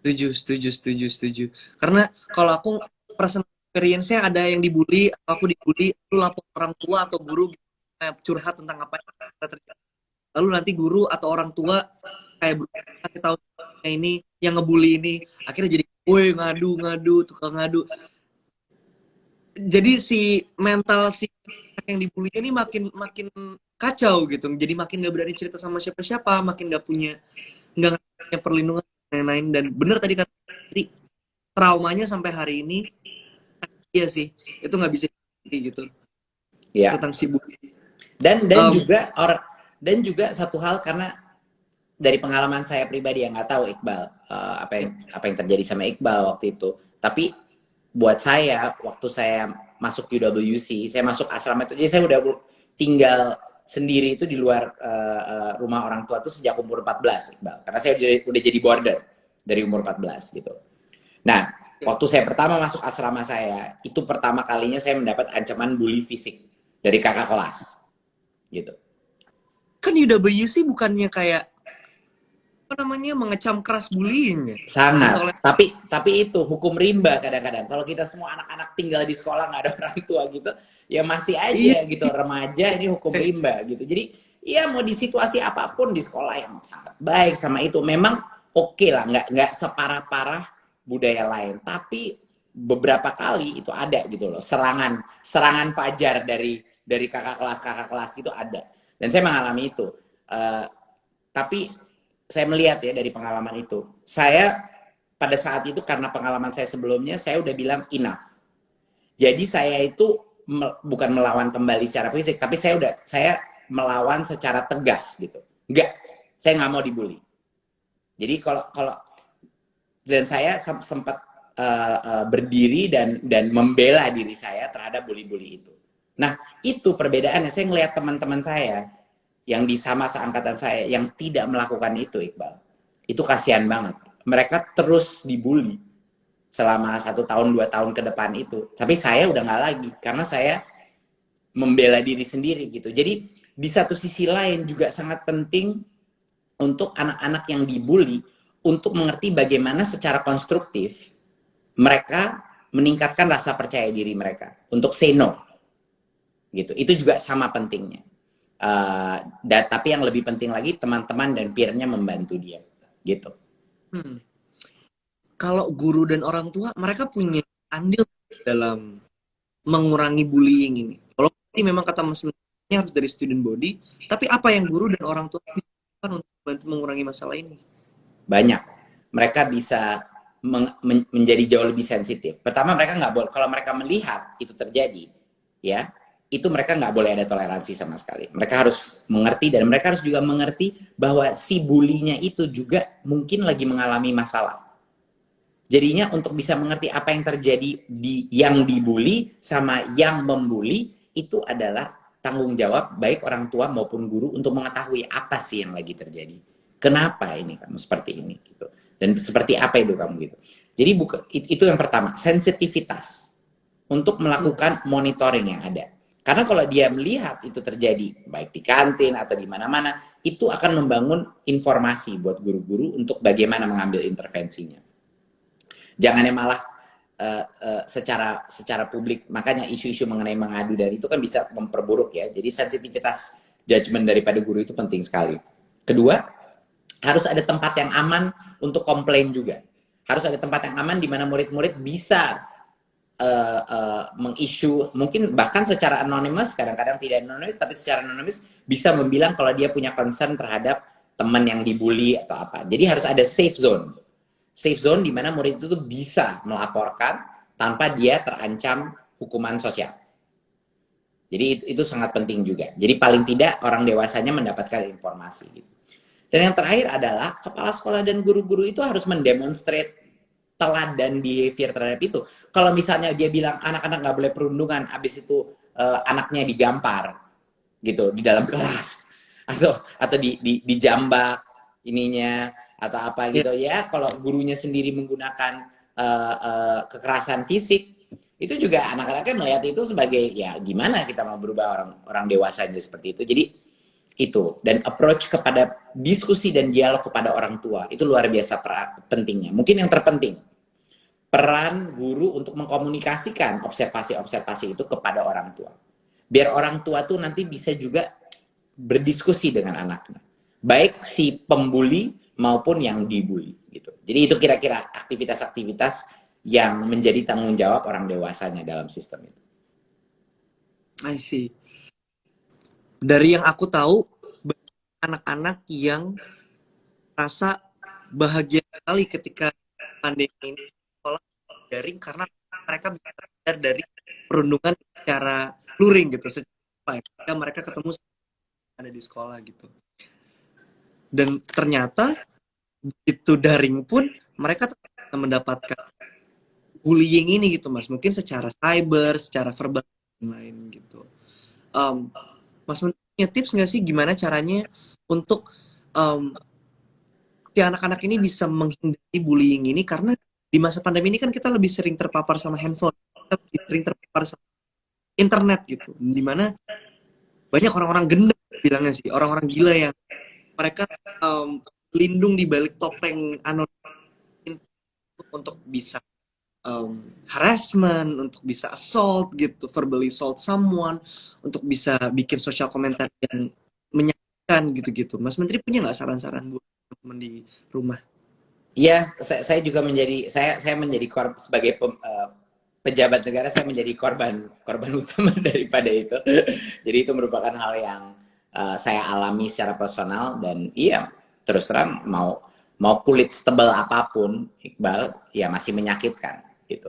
Setuju. Karena kalau aku personal experience-nya ada yang dibully, aku dibully, lu lapor orang tua atau guru curhat tentang apa yang terjadi. Lalu nanti guru atau orang tua kayak kasih tahu ini yang ngebully ini, akhirnya jadi, woi ngadu, tukang ngadu. Jadi si mental si yang dibully ini makin kacau gitu. Jadi makin gak berani cerita sama siapa-siapa, makin gak punya perlindungan dan lain-lain. Dan bener tadi kata traumanya sampai hari ini, iya sih, itu nggak bisa gitu. Ya. Tentang si bully. Dan juga satu hal, karena dari pengalaman saya pribadi, yang nggak tahu Iqbal apa yang terjadi sama Iqbal waktu itu, tapi buat saya waktu saya masuk UWC, saya masuk asrama itu, jadi saya udah tinggal sendiri itu di luar rumah orang tua tuh sejak umur 14, Iqbal, karena saya udah jadi border dari umur 14 gitu. Nah, waktu saya pertama masuk asrama saya, itu pertama kalinya saya mendapat ancaman bully fisik dari kakak kelas gitu. Kan UWC bukannya kayak apa namanya, mengecam keras bullying ya? Sangat. Tapi itu hukum rimba kadang-kadang. Kalau kita semua anak-anak tinggal di sekolah nggak ada orang tua gitu, ya masih aja gitu, remaja ini hukum rimba gitu. Jadi ya mau di situasi apapun di sekolah yang sangat baik sama itu, memang oke lah, nggak separah-parah budaya lain. Tapi beberapa kali itu ada gitu loh, serangan fajar dari kakak kelas gitu ada. Dan saya mengalami itu. Tapi saya melihat ya dari pengalaman itu, saya pada saat itu karena pengalaman saya sebelumnya, saya udah bilang enough. Jadi saya itu bukan melawan kembali secara fisik, tapi saya melawan secara tegas gitu. Enggak, saya nggak mau dibully. Jadi kalau dan saya sempat berdiri dan membela diri saya terhadap bully-bully itu. Nah, itu perbedaannya. Saya ngelihat teman-teman saya yang di sama seangkatan saya yang tidak melakukan itu, Iqbal. Itu kasihan banget. Mereka terus dibully selama 1 tahun 2 tahun ke depan itu. Tapi saya udah nggak lagi karena saya membela diri sendiri gitu. Jadi di satu sisi lain juga sangat penting untuk anak-anak yang dibully untuk mengerti bagaimana secara konstruktif mereka meningkatkan rasa percaya diri mereka untuk say no. Gitu. Itu juga sama pentingnya. Tapi yang lebih penting lagi, teman-teman dan peer-nya membantu dia gitu. Kalau guru dan orang tua, mereka punya andil dalam mengurangi bullying ini. Kalau ini memang kata Mas ini harus dari student body, tapi apa yang guru dan orang tua bisa lakukan untuk membantu mengurangi masalah ini? Banyak. Mereka bisa menjadi jauh lebih sensitif. Pertama, mereka nggak boleh, kalau mereka melihat itu terjadi, ya, itu mereka nggak boleh ada toleransi sama sekali. Mereka harus mengerti, dan mereka harus juga mengerti bahwa si bulinya itu juga mungkin lagi mengalami masalah. Jadinya untuk bisa mengerti apa yang terjadi di yang dibully sama yang membuli, itu adalah tanggung jawab baik orang tua maupun guru untuk mengetahui apa sih yang lagi terjadi. Kenapa ini kamu seperti ini gitu. Dan seperti apa itu kamu gitu. Jadi itu yang pertama, sensitivitas untuk melakukan monitoring yang ada. Karena kalau dia melihat itu terjadi, baik di kantin atau di mana-mana, itu akan membangun informasi buat guru-guru untuk bagaimana mengambil intervensinya. Jangan yang malah secara publik, makanya isu-isu mengenai mengadu dan itu kan bisa memperburuk ya. Jadi sensitivitas judgement daripada guru itu penting sekali. Kedua, harus ada tempat yang aman untuk komplain juga. Harus ada tempat yang aman di mana murid-murid bisa mengisu, mungkin bahkan secara anonymous, kadang-kadang tidak anonymous, tapi secara anonymous bisa membilang kalau dia punya concern terhadap teman yang dibully atau apa. Jadi harus ada safe zone. Safe zone di mana murid itu tuh bisa melaporkan tanpa dia terancam hukuman sosial. Jadi itu sangat penting juga. Jadi paling tidak orang dewasanya mendapatkan informasi. Gitu. Dan yang terakhir adalah kepala sekolah dan guru-guru itu harus mendemonstrate teladan behavior terhadap itu. Kalau misalnya dia bilang anak-anak nggak boleh perundungan, abis itu anaknya digampar gitu di dalam kelas atau dijambak ininya atau apa Ya, gitu ya. Kalau gurunya sendiri menggunakan kekerasan fisik, itu juga anak-anaknya melihat itu sebagai ya gimana kita mau berubah orang orang dewasanya seperti itu. Jadi itu dan approach kepada diskusi dan dialog kepada orang tua itu luar biasa pentingnya. Mungkin yang terpenting peran guru untuk mengkomunikasikan observasi-observasi itu kepada orang tua. Biar orang tua tuh nanti bisa juga berdiskusi dengan anaknya. Baik si pembuli maupun yang dibully gitu. Jadi itu kira-kira aktivitas-aktivitas yang menjadi tanggung jawab orang dewasanya dalam sistem itu. I see. Dari yang aku tahu, anak-anak yang rasa bahagia sekali ketika pandemi ini sekolah daring karena mereka bisa belajar dari perundungan secara luring gitu, ketika mereka ketemu ada di sekolah gitu. Dan ternyata itu daring pun mereka tetap mendapatkan bullying ini gitu Mas, mungkin secara cyber, secara verbal dan lain gitu. Mas punya tips nggak sih gimana caranya untuk si anak-anak ini bisa menghindari bullying ini, karena di masa pandemi ini kan kita lebih sering terpapar sama handphone, kita lebih sering terpapar sama internet gitu, dimana banyak orang-orang gendam bilangnya sih, orang-orang gila yang mereka lindung di balik topeng anonim untuk bisa harassment, untuk bisa assault gitu, verbally assault someone, untuk bisa bikin sosial komentar yang menyakitkan gitu-gitu. Mas Menteri punya nggak saran-saran buat teman di rumah? Iya, saya juga menjadi saya menjadi sebagai pejabat negara, saya menjadi korban utama daripada itu. Jadi itu merupakan hal yang saya alami secara personal dan iya terus terang mau kulit setebal apapun Iqbal ya masih menyakitkan gitu.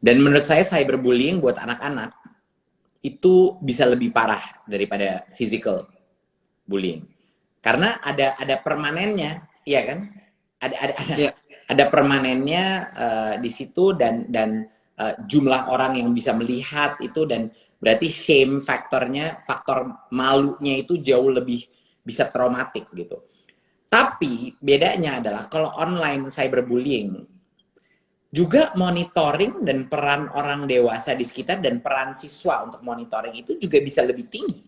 Dan menurut saya cyberbullying buat anak-anak itu bisa lebih parah daripada physical bullying karena ada permanennya, iya kan? Ada Ya, ada permanennya di situ dan jumlah orang yang bisa melihat itu dan berarti shame faktornya, faktor malunya itu jauh lebih bisa traumatik gitu. Tapi bedanya adalah kalau online cyberbullying juga monitoring dan peran orang dewasa di sekitar dan peran siswa untuk monitoring itu juga bisa lebih tinggi.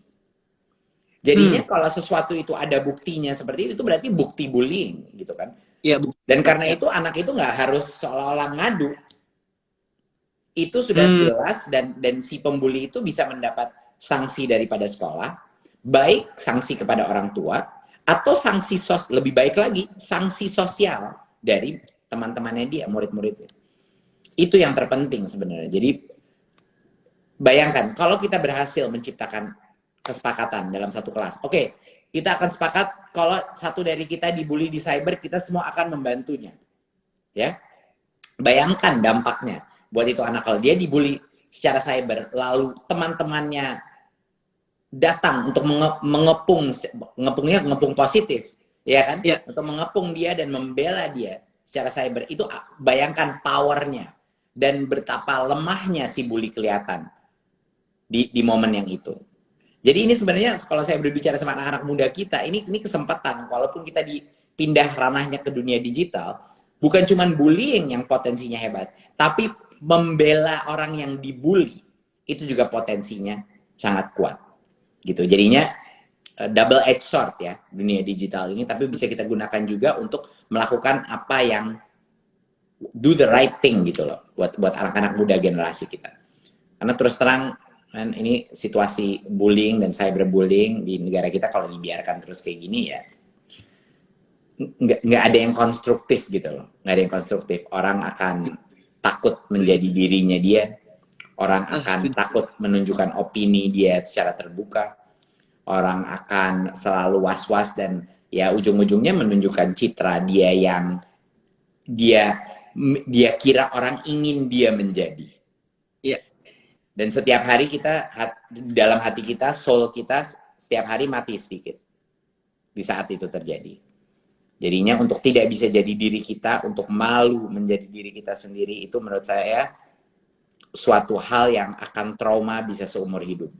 Jadinya kalau sesuatu itu ada buktinya seperti itu berarti bukti bullying gitu kan. ya, Dan karena itu anak itu nggak harus seolah-olah ngadu. Itu sudah hmm, jelas dan si pembuli itu bisa mendapat sanksi daripada sekolah, baik sanksi kepada orang tua atau sanksi lebih baik lagi sanksi sosial dari teman-temannya dia, murid-muridnya. Itu yang terpenting sebenarnya. Jadi bayangkan kalau kita berhasil menciptakan kesepakatan dalam satu kelas. Oke, kita akan sepakat kalau satu dari kita dibully di cyber, kita semua akan membantunya. Ya. Bayangkan dampaknya buat itu anak kalau dia dibully secara cyber, lalu teman-temannya datang untuk ngepung positif, ya kan? ya, Untuk mengepung dia dan membela dia secara cyber. Itu bayangkan powernya dan betapa lemahnya si bully kelihatan di momen yang itu. Jadi ini sebenarnya kalau saya berbicara sama anak-anak muda kita, ini kesempatan walaupun kita dipindah ranahnya ke dunia digital, bukan cuma bullying yang potensinya hebat, tapi membela orang yang dibully itu juga potensinya sangat kuat. Gitu. Jadinya double edge sword ya dunia digital ini, tapi bisa kita gunakan juga untuk melakukan apa yang do the right thing gitu loh buat anak-anak muda generasi kita. Karena terus terang kan ini situasi bullying dan cyberbullying di negara kita kalau dibiarkan terus kayak gini ya nggak ada yang konstruktif gitu loh, nggak ada yang konstruktif. Orang akan takut menjadi dirinya dia, orang akan Setuju. takut menunjukkan opini dia secara terbuka, orang akan selalu was-was dan ya ujung-ujungnya menunjukkan citra dia yang dia dia kira orang ingin dia menjadi. Iya. Dan setiap hari kita dalam hati kita, soul kita setiap hari mati sedikit di saat itu terjadi. Jadinya untuk tidak bisa jadi diri kita, untuk malu menjadi diri kita sendiri, itu menurut saya suatu hal yang akan trauma bisa seumur hidup.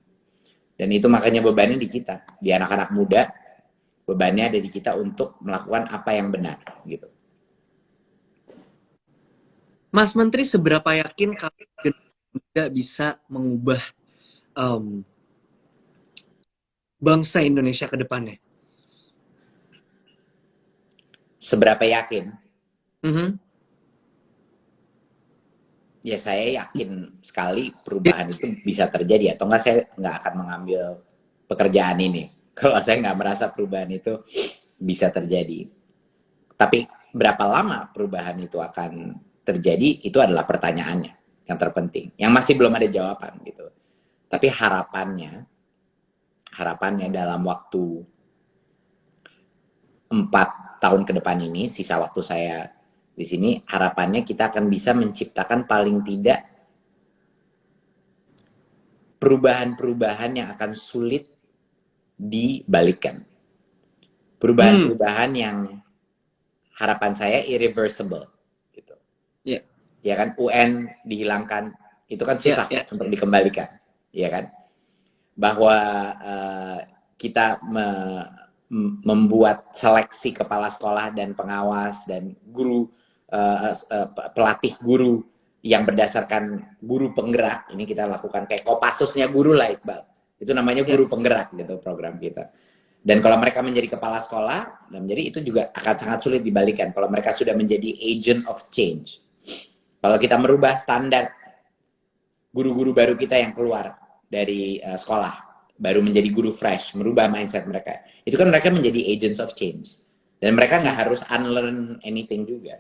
Dan itu makanya bebannya di kita, di anak-anak muda, bebannya ada di kita untuk melakukan apa yang benar gitu. Mas Menteri, seberapa yakin kalau tidak bisa mengubah em, bangsa Indonesia ke depannya? Seberapa yakin? Mhm. Ya saya yakin sekali perubahan itu bisa terjadi, atau enggak saya nggak akan mengambil pekerjaan ini kalau saya nggak merasa perubahan itu bisa terjadi. Tapi berapa lama perubahan itu akan terjadi, itu adalah pertanyaannya yang terpenting, yang masih belum ada jawaban gitu. Tapi harapannya dalam waktu 4 tahun ke depan ini, sisa waktu saya di sini, harapannya kita akan bisa menciptakan paling tidak perubahan-perubahan yang akan sulit dibalikkan. Perubahan-perubahan yang harapan saya irreversible gitu. Ya, Ya kan, UN dihilangkan itu kan ya, susah ya. untuk dikembalikan, ya kan? Bahwa kita membuat seleksi kepala sekolah dan pengawas dan guru, pelatih guru yang berdasarkan guru penggerak, ini kita lakukan kayak Kopassusnya guru lah, Iqbal. Itu namanya Ya. guru penggerak gitu program kita. Dan kalau mereka menjadi kepala sekolah, dan menjadi itu juga akan sangat sulit dibalikan kalau mereka sudah menjadi agent of change. Kalau kita merubah standar guru-guru baru kita yang keluar dari sekolah, baru menjadi guru fresh, merubah mindset mereka, itu kan mereka menjadi agents of change. Dan mereka nggak harus unlearn anything juga.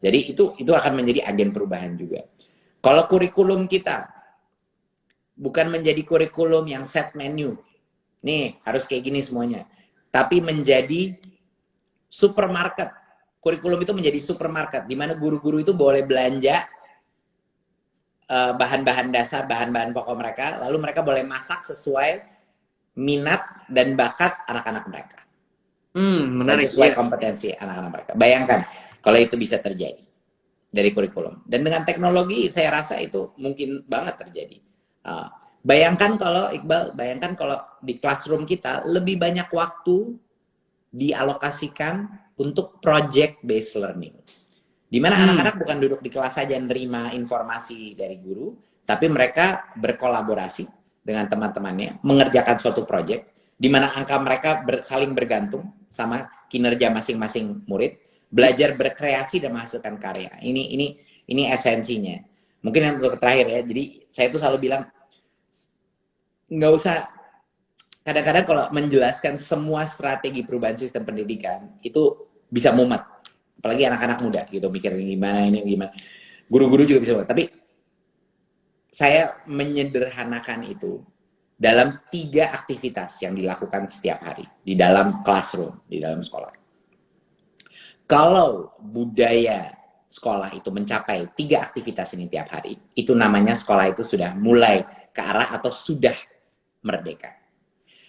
Jadi itu akan menjadi agen perubahan juga. Kalau kurikulum kita bukan menjadi kurikulum yang set menu, nih harus kayak gini semuanya, tapi menjadi supermarket. Kurikulum itu menjadi supermarket, di mana guru-guru itu boleh belanja bahan-bahan dasar, bahan-bahan pokok mereka, lalu mereka boleh masak sesuai minat dan bakat anak-anak mereka. Dan Menarik. sesuai Ya. kompetensi anak-anak mereka. Bayangkan kalau itu bisa terjadi dari kurikulum. Dan dengan teknologi saya rasa itu mungkin banget terjadi. Bayangkan kalau Iqbal, bayangkan kalau di classroom kita lebih banyak waktu dialokasikan untuk project based learning. Di mana anak-anak bukan duduk di kelas saja nerima informasi dari guru, tapi mereka berkolaborasi dengan teman-temannya, mengerjakan suatu project, di mana angka mereka saling bergantung sama kinerja masing-masing murid, belajar berkreasi dan menghasilkan karya. Ini esensinya. Mungkin yang untuk terakhir ya, jadi saya tuh selalu bilang, nggak usah, kadang-kadang kalau menjelaskan semua strategi perubahan sistem pendidikan, itu bisa mumet. Apalagi anak-anak muda gitu, mikir gimana ini, gimana. Guru-guru juga bisa mumet. Tapi saya menyederhanakan itu dalam 3 aktivitas yang dilakukan setiap hari di dalam classroom, di dalam sekolah. Kalau budaya sekolah itu mencapai 3 aktivitas ini tiap hari, itu namanya sekolah itu sudah mulai ke arah atau sudah merdeka.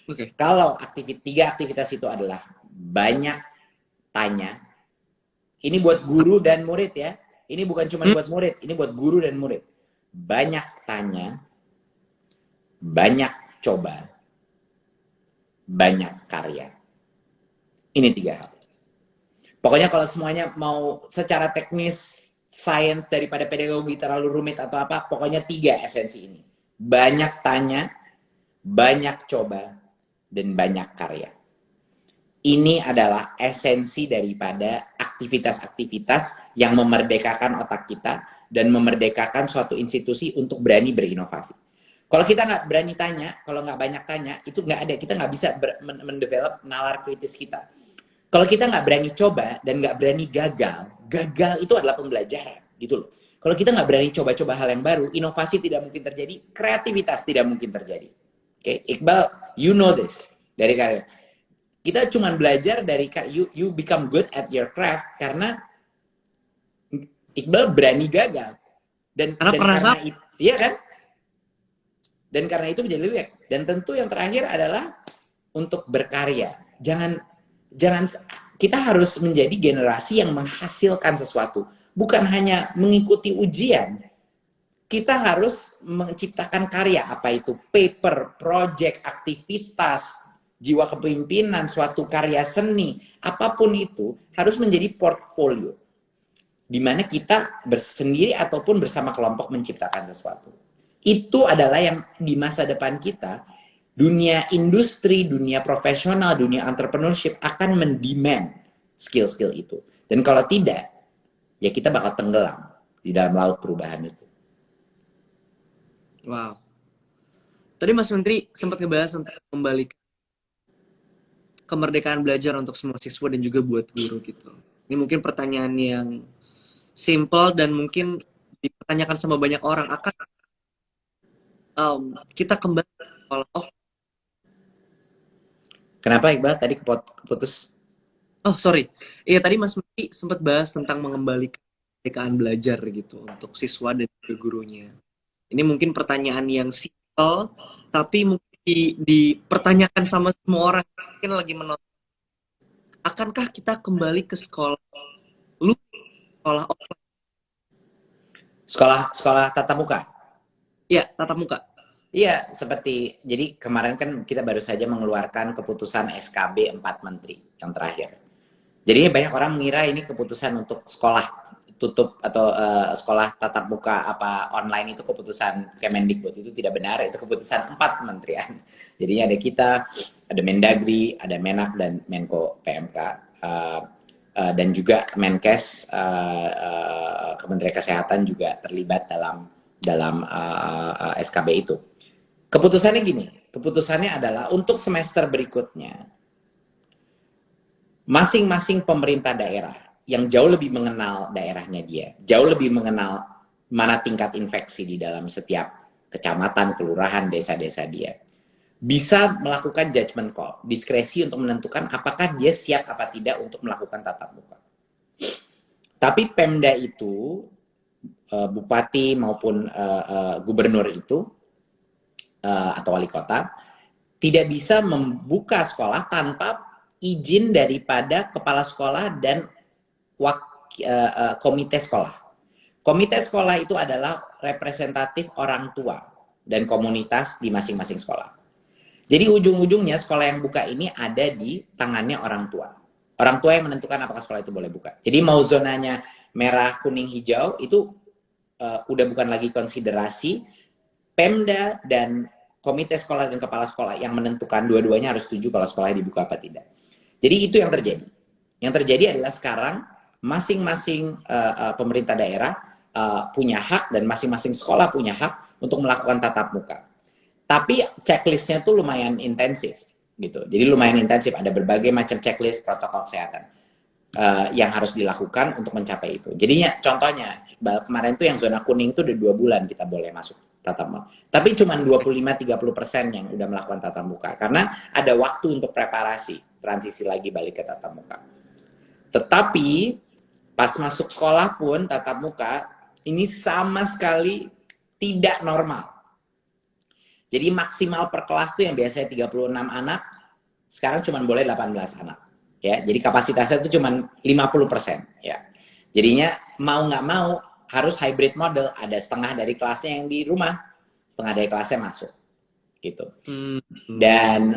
Oke. Kalau 3 aktivitas itu adalah banyak tanya, ini buat guru dan murid ya, ini bukan cuma buat murid, ini buat guru dan murid. Banyak tanya, banyak coba, banyak karya. Ini 3 hal. Pokoknya kalau semuanya mau secara teknis, sains daripada pedagogi terlalu rumit atau apa, pokoknya 3 esensi ini. Banyak tanya, banyak coba, dan banyak karya. Ini adalah esensi daripada aktivitas-aktivitas yang memerdekakan otak kita dan memerdekakan suatu institusi untuk berani berinovasi. Kalau kita nggak berani tanya, kalau nggak banyak tanya, itu nggak ada. Kita nggak bisa mendevelop nalar kritis kita. Kalau kita nggak berani coba dan nggak berani gagal, gagal itu adalah pembelajaran, gitu loh. Kalau kita nggak berani coba-coba hal yang baru, inovasi tidak mungkin terjadi, kreativitas tidak mungkin terjadi. Oke, Iqbal, you know this dari karir. Kita cuma belajar dari you become good at your craft karena Iqbal berani gagal Karena pernah karena salah. itu, iya kan? Dan karena itu menjadi lebih baik. Dan tentu yang terakhir adalah untuk berkarya. Jangan kita harus menjadi generasi yang menghasilkan sesuatu, bukan hanya mengikuti ujian. Kita harus menciptakan karya, apa itu paper, project, aktivitas, jiwa kepemimpinan, suatu karya seni, apapun itu harus menjadi portfolio di mana kita bersendiri ataupun bersama kelompok menciptakan sesuatu. Itu adalah yang di masa depan kita, dunia industri, dunia profesional, dunia entrepreneurship akan mendemand skill-skill itu. Dan kalau tidak, ya kita bakal tenggelam di dalam laut perubahan itu. Wow. Tadi Mas Menteri sempat ngebahas tentang kembali kemerdekaan belajar untuk semua siswa dan juga buat guru gitu. Ini mungkin pertanyaan yang simple dan mungkin dipertanyakan sama banyak orang. Akan kita kembali ke sekolah Kenapa Iqbal tadi keputus? Oh, sorry. Iya, tadi Mas Menteri sempat bahas tentang mengembalikan kemerdekaan belajar gitu untuk siswa dan juga gurunya. Ini mungkin pertanyaan yang simpel, tapi mungkin dipertanyakan sama semua orang yang mungkin lagi menonton. Akankah kita kembali ke sekolah sekolah offline? Sekolah tatap muka. Ya, tatap muka. Iya, jadi kemarin kan kita baru saja mengeluarkan keputusan SKB 4 Menteri yang terakhir. Jadi banyak orang mengira ini keputusan untuk sekolah tutup atau sekolah tatap muka apa online itu keputusan Kemendikbud. Itu tidak benar, itu keputusan 4 kementerian. Jadinya ada kita, ada Mendagri, ada Menak dan Menko PMK. Dan juga Menkes, Kementerian Kesehatan juga terlibat dalam SKB itu. Keputusannya gini, keputusannya adalah untuk semester berikutnya, masing-masing pemerintah daerah yang jauh lebih mengenal daerahnya dia, jauh lebih mengenal mana tingkat infeksi di dalam setiap kecamatan, kelurahan, desa-desa dia, bisa melakukan judgment call, diskresi untuk menentukan apakah dia siap apa tidak untuk melakukan tatap muka. Tapi Pemda itu, bupati maupun gubernur itu, atau wali kota, tidak bisa membuka sekolah tanpa izin daripada kepala sekolah dan komite sekolah. Komite sekolah itu adalah representatif orang tua dan komunitas di masing-masing sekolah. Jadi ujung-ujungnya sekolah yang buka ini ada di tangannya orang tua. Orang tua yang menentukan apakah sekolah itu boleh buka. Jadi mau zonanya merah, kuning, hijau itu udah bukan lagi konsiderasi. Pemda dan komite sekolah dan kepala sekolah yang menentukan, dua-duanya harus setuju kalau sekolah dibuka apa tidak. Jadi itu yang terjadi. Yang terjadi adalah sekarang masing-masing pemerintah daerah punya hak dan masing-masing sekolah punya hak untuk melakukan tatap muka. Tapi checklistnya tuh lumayan intensif gitu. Jadi lumayan intensif, ada berbagai macam checklist protokol kesehatan yang harus dilakukan untuk mencapai itu. Jadinya contohnya Iqbal, kemarin tuh yang zona kuning itu udah 2 bulan kita boleh masuk tatap muka. Tapi cuma 25-30% yang udah melakukan tatap muka karena ada waktu untuk preparasi transisi lagi balik ke tatap muka. Tetapi pas masuk sekolah pun tatap muka ini sama sekali tidak normal. Jadi maksimal per kelas tuh yang biasanya 36 anak, sekarang cuma boleh 18 anak. Ya, jadi kapasitasnya itu cuma 50%. Ya. Jadinya mau nggak mau harus hybrid model, ada setengah dari kelasnya yang di rumah, setengah dari kelasnya masuk. Gitu. Dan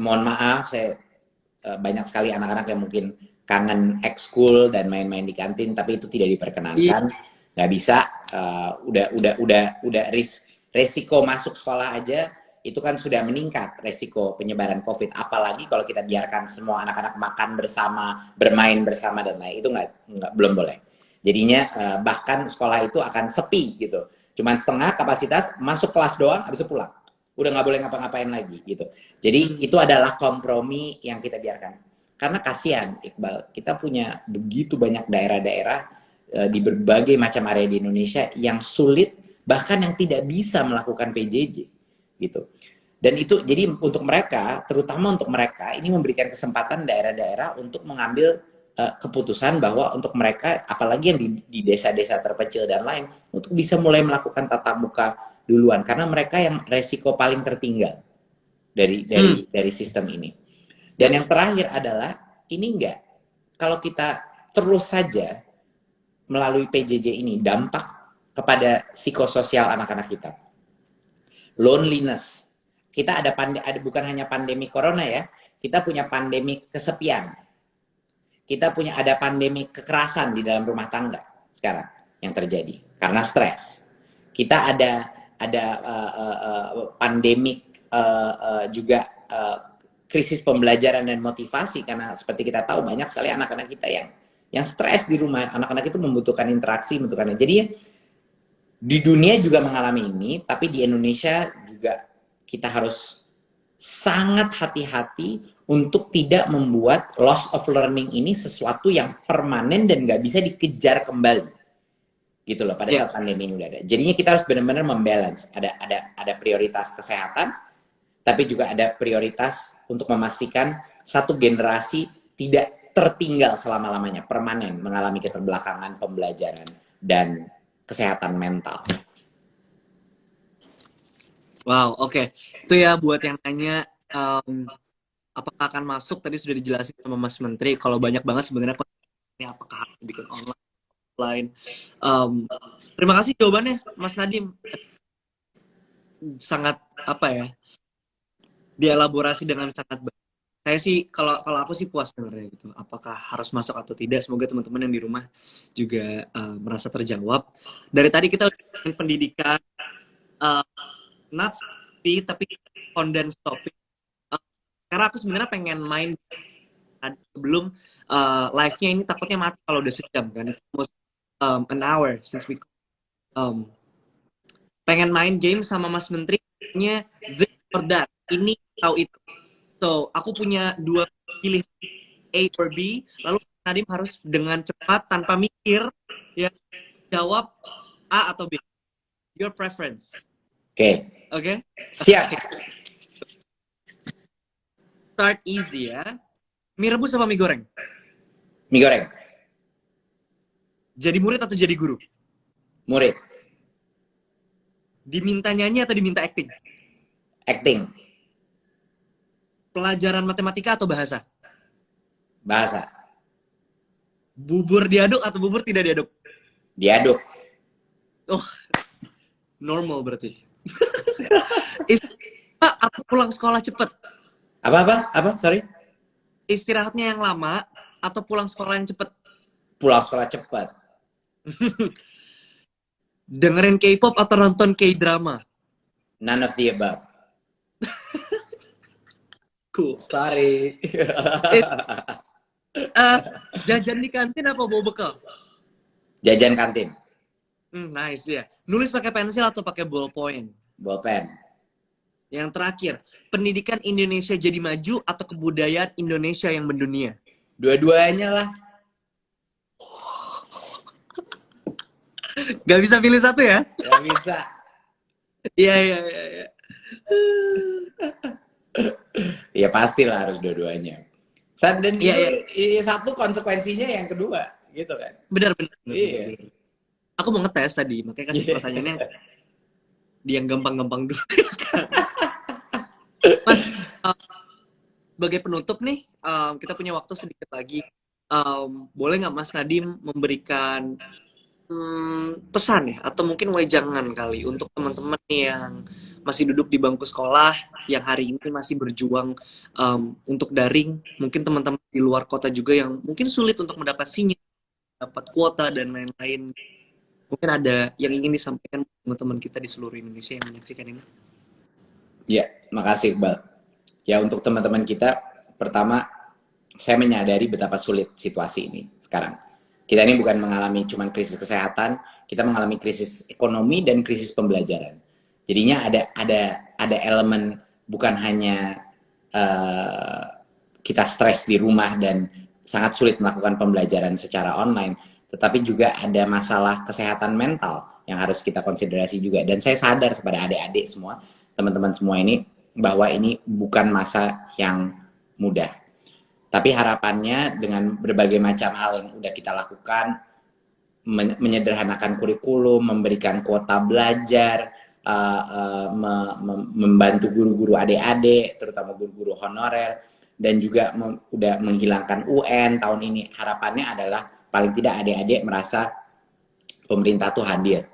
mohon maaf, saya banyak sekali anak-anak yang mungkin kangen ekskul dan main-main di kantin, tapi itu tidak diperkenankan. Nggak bisa, udah resiko masuk sekolah aja itu kan sudah meningkat resiko penyebaran COVID. Apalagi kalau kita biarkan semua anak-anak makan bersama, bermain bersama dan lain, itu belum boleh. Jadinya bahkan sekolah itu akan sepi gitu. Cuman setengah kapasitas, masuk kelas doang, habis itu pulang. Udah nggak boleh ngapa-ngapain lagi gitu. Jadi itu adalah kompromi yang kita biarkan. Karena kasihan Iqbal, kita punya begitu banyak daerah-daerah di berbagai macam area di Indonesia yang sulit, bahkan yang tidak bisa melakukan PJJ gitu. Dan itu jadi untuk mereka, terutama untuk mereka, ini memberikan kesempatan daerah-daerah untuk mengambil keputusan bahwa untuk mereka, apalagi yang di desa-desa terpencil dan lain, untuk bisa mulai melakukan tatap muka duluan, karena mereka yang resiko paling tertinggal dari sistem ini. Dan yang terakhir adalah ini enggak, kalau kita terus saja melalui PJJ ini dampak kepada psikososial anak-anak kita, loneliness. Kita ada bukan hanya pandemi corona ya, kita punya pandemi kesepian. Kita ada pandemi kekerasan di dalam rumah tangga sekarang yang terjadi karena stres. Kita ada pandemi juga krisis pembelajaran dan motivasi, karena seperti kita tahu banyak sekali anak-anak kita yang stres di rumah. Anak-anak itu membutuhkan interaksi, jadi di dunia juga mengalami ini, tapi di Indonesia juga kita harus sangat hati-hati untuk tidak membuat loss of learning ini sesuatu yang permanen dan nggak bisa dikejar kembali, gitu loh, pada saat pandemi ini udah ada. Jadinya kita harus benar-benar membalance. Ada prioritas kesehatan, tapi juga ada prioritas untuk memastikan satu generasi tidak tertinggal selama-lamanya, permanen mengalami keterbelakangan pembelajaran dan kesehatan mental. Wow, oke. Itu ya buat yang nanya apakah akan masuk, tadi sudah dijelasin sama Mas Menteri. Kalau banyak banget sebenarnya apakah harus bikin online. Terima kasih jawabannya, Mas Nadiem. Sangat dielaborasi dengan sangat baik. Saya sih kalau aku sih puas sebenarnya gitu. Apakah harus masuk atau tidak? Semoga teman-teman yang di rumah juga merasa terjawab. Dari tadi kita udah pendidikan, not tapi condensed topic. Karena aku sebenarnya pengen main sebelum live-nya ini, takutnya mati kalau udah sejam kan. It's almost an hour since we pengen main game sama Mas Menteri nya this or that, ini atau itu. So aku punya dua pilih, A or B, lalu Nadiem harus dengan cepat tanpa mikir ya jawab A atau B. Your preference. Oke? Siap. Start easy ya. Mie rebus apa mie goreng? Mie goreng. Jadi murid atau jadi guru? Murid. Diminta nyanyi atau diminta acting? Acting. Pelajaran matematika atau bahasa? Bahasa. Bubur diaduk atau bubur tidak diaduk? Diaduk. Oh, normal berarti. Apa pulang sekolah cepet? Apa? Sorry? Istirahatnya yang lama atau pulang sekolah yang cepet? Pulang sekolah cepat. Dengerin K-pop atau nonton K-drama? None of the above. Cool. Sorry. Jajan di kantin apa bawa bekal? Jajan kantin. Nice ya. Nulis pakai pensil atau pakai ballpoint? Bolpen. Yang terakhir, pendidikan Indonesia jadi maju atau kebudayaan Indonesia yang mendunia? Dua-duanya lah. Gak bisa pilih satu ya? Gak bisa. Iya. Ya pastilah harus dua-duanya. Dan satu konsekuensinya yang kedua, gitu kan? Benar. Iya. Aku mau ngetes tadi, makanya kasih pertanyaannya yang gampang-gampang dulu. Mas, sebagai penutup nih, kita punya waktu sedikit lagi. Boleh nggak Mas Nadiem memberikan pesan ya, atau mungkin wejangan kali untuk teman-teman yang masih duduk di bangku sekolah, yang hari ini masih berjuang untuk daring, mungkin teman-teman di luar kota juga yang mungkin sulit untuk mendapat sinyal, dapat kuota dan lain-lain. Mungkin ada yang ingin disampaikan teman-teman kita di seluruh Indonesia yang menyaksikan ini. Ya, makasih Iqbal. Ya, untuk teman-teman kita, pertama, saya menyadari betapa sulit situasi ini sekarang. Kita ini bukan mengalami cuma krisis kesehatan, kita mengalami krisis ekonomi dan krisis pembelajaran. Jadinya ada elemen bukan hanya kita stres di rumah dan sangat sulit melakukan pembelajaran secara online, tetapi juga ada masalah kesehatan mental yang harus kita konsiderasi juga. Dan saya sadar kepada adik-adik semua, teman-teman semua ini, bahwa ini bukan masa yang mudah. Tapi harapannya dengan berbagai macam hal yang udah kita lakukan, menyederhanakan kurikulum, memberikan kuota belajar, membantu guru-guru adik-adik, terutama guru-guru honorer, dan juga udah menghilangkan UN tahun ini. Harapannya adalah paling tidak adik-adik merasa pemerintah tuh hadir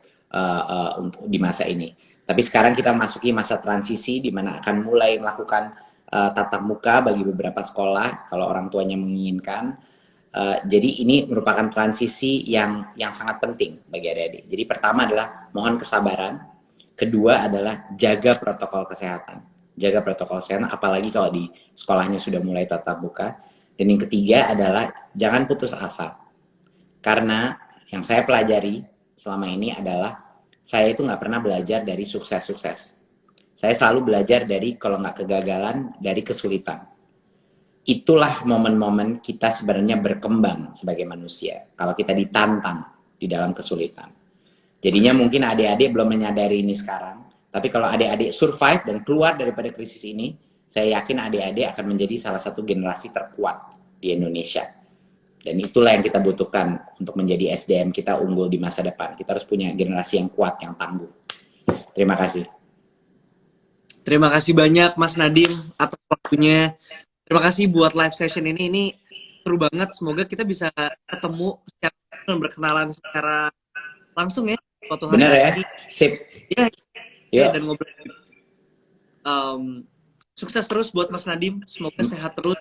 untuk di masa ini. Tapi sekarang kita masuki masa transisi di mana akan mulai melakukan tatap muka bagi beberapa sekolah kalau orang tuanya menginginkan. Jadi ini merupakan transisi yang sangat penting bagi adik-adik. Jadi pertama adalah mohon kesabaran, kedua adalah jaga protokol kesehatan. Jaga protokol kesehatan, apalagi kalau di sekolahnya sudah mulai tatap muka. Dan yang ketiga adalah jangan putus asa. Karena yang saya pelajari selama ini adalah saya itu nggak pernah belajar dari sukses-sukses. Saya selalu belajar dari kalau nggak kegagalan, dari kesulitan. Itulah momen-momen kita sebenarnya berkembang sebagai manusia. Kalau kita ditantang di dalam kesulitan. Jadinya mungkin adik-adik belum menyadari ini sekarang. Tapi kalau adik-adik survive dan keluar daripada krisis ini, saya yakin adik-adik akan menjadi salah satu generasi terkuat di Indonesia. Dan itulah yang kita butuhkan untuk menjadi SDM kita unggul di masa depan. Kita harus punya generasi yang kuat, yang tangguh. Terima kasih. Terima kasih banyak Mas Nadiem atas waktunya. Terima kasih buat live session ini. Ini seru banget. Semoga kita bisa ketemu secara dan berkenalan secara langsung ya suatu hari Benar ya? nanti. Sip. Ya, Yuk. dan ngobrol. Sukses terus buat Mas Nadiem. Semoga sehat terus.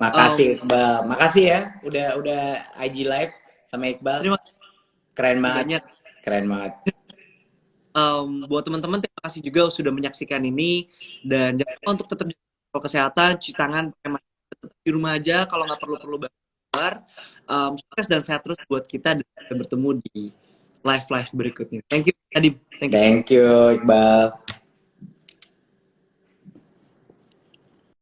Makasih Iqbal. Makasih ya udah IG live sama Iqbal. Terima kasih Keren banget. banyak. Keren banget. Buat teman-teman terima kasih juga sudah menyaksikan ini dan jangan lupa untuk tetap jaga kesehatan, cuci tangan, pakai masker, tetap di rumah aja kalau nggak perlu keluar. Sukses dan sehat terus buat kita dan sampai bertemu di live berikutnya. Thank you Nadiem. Thank you Iqbal.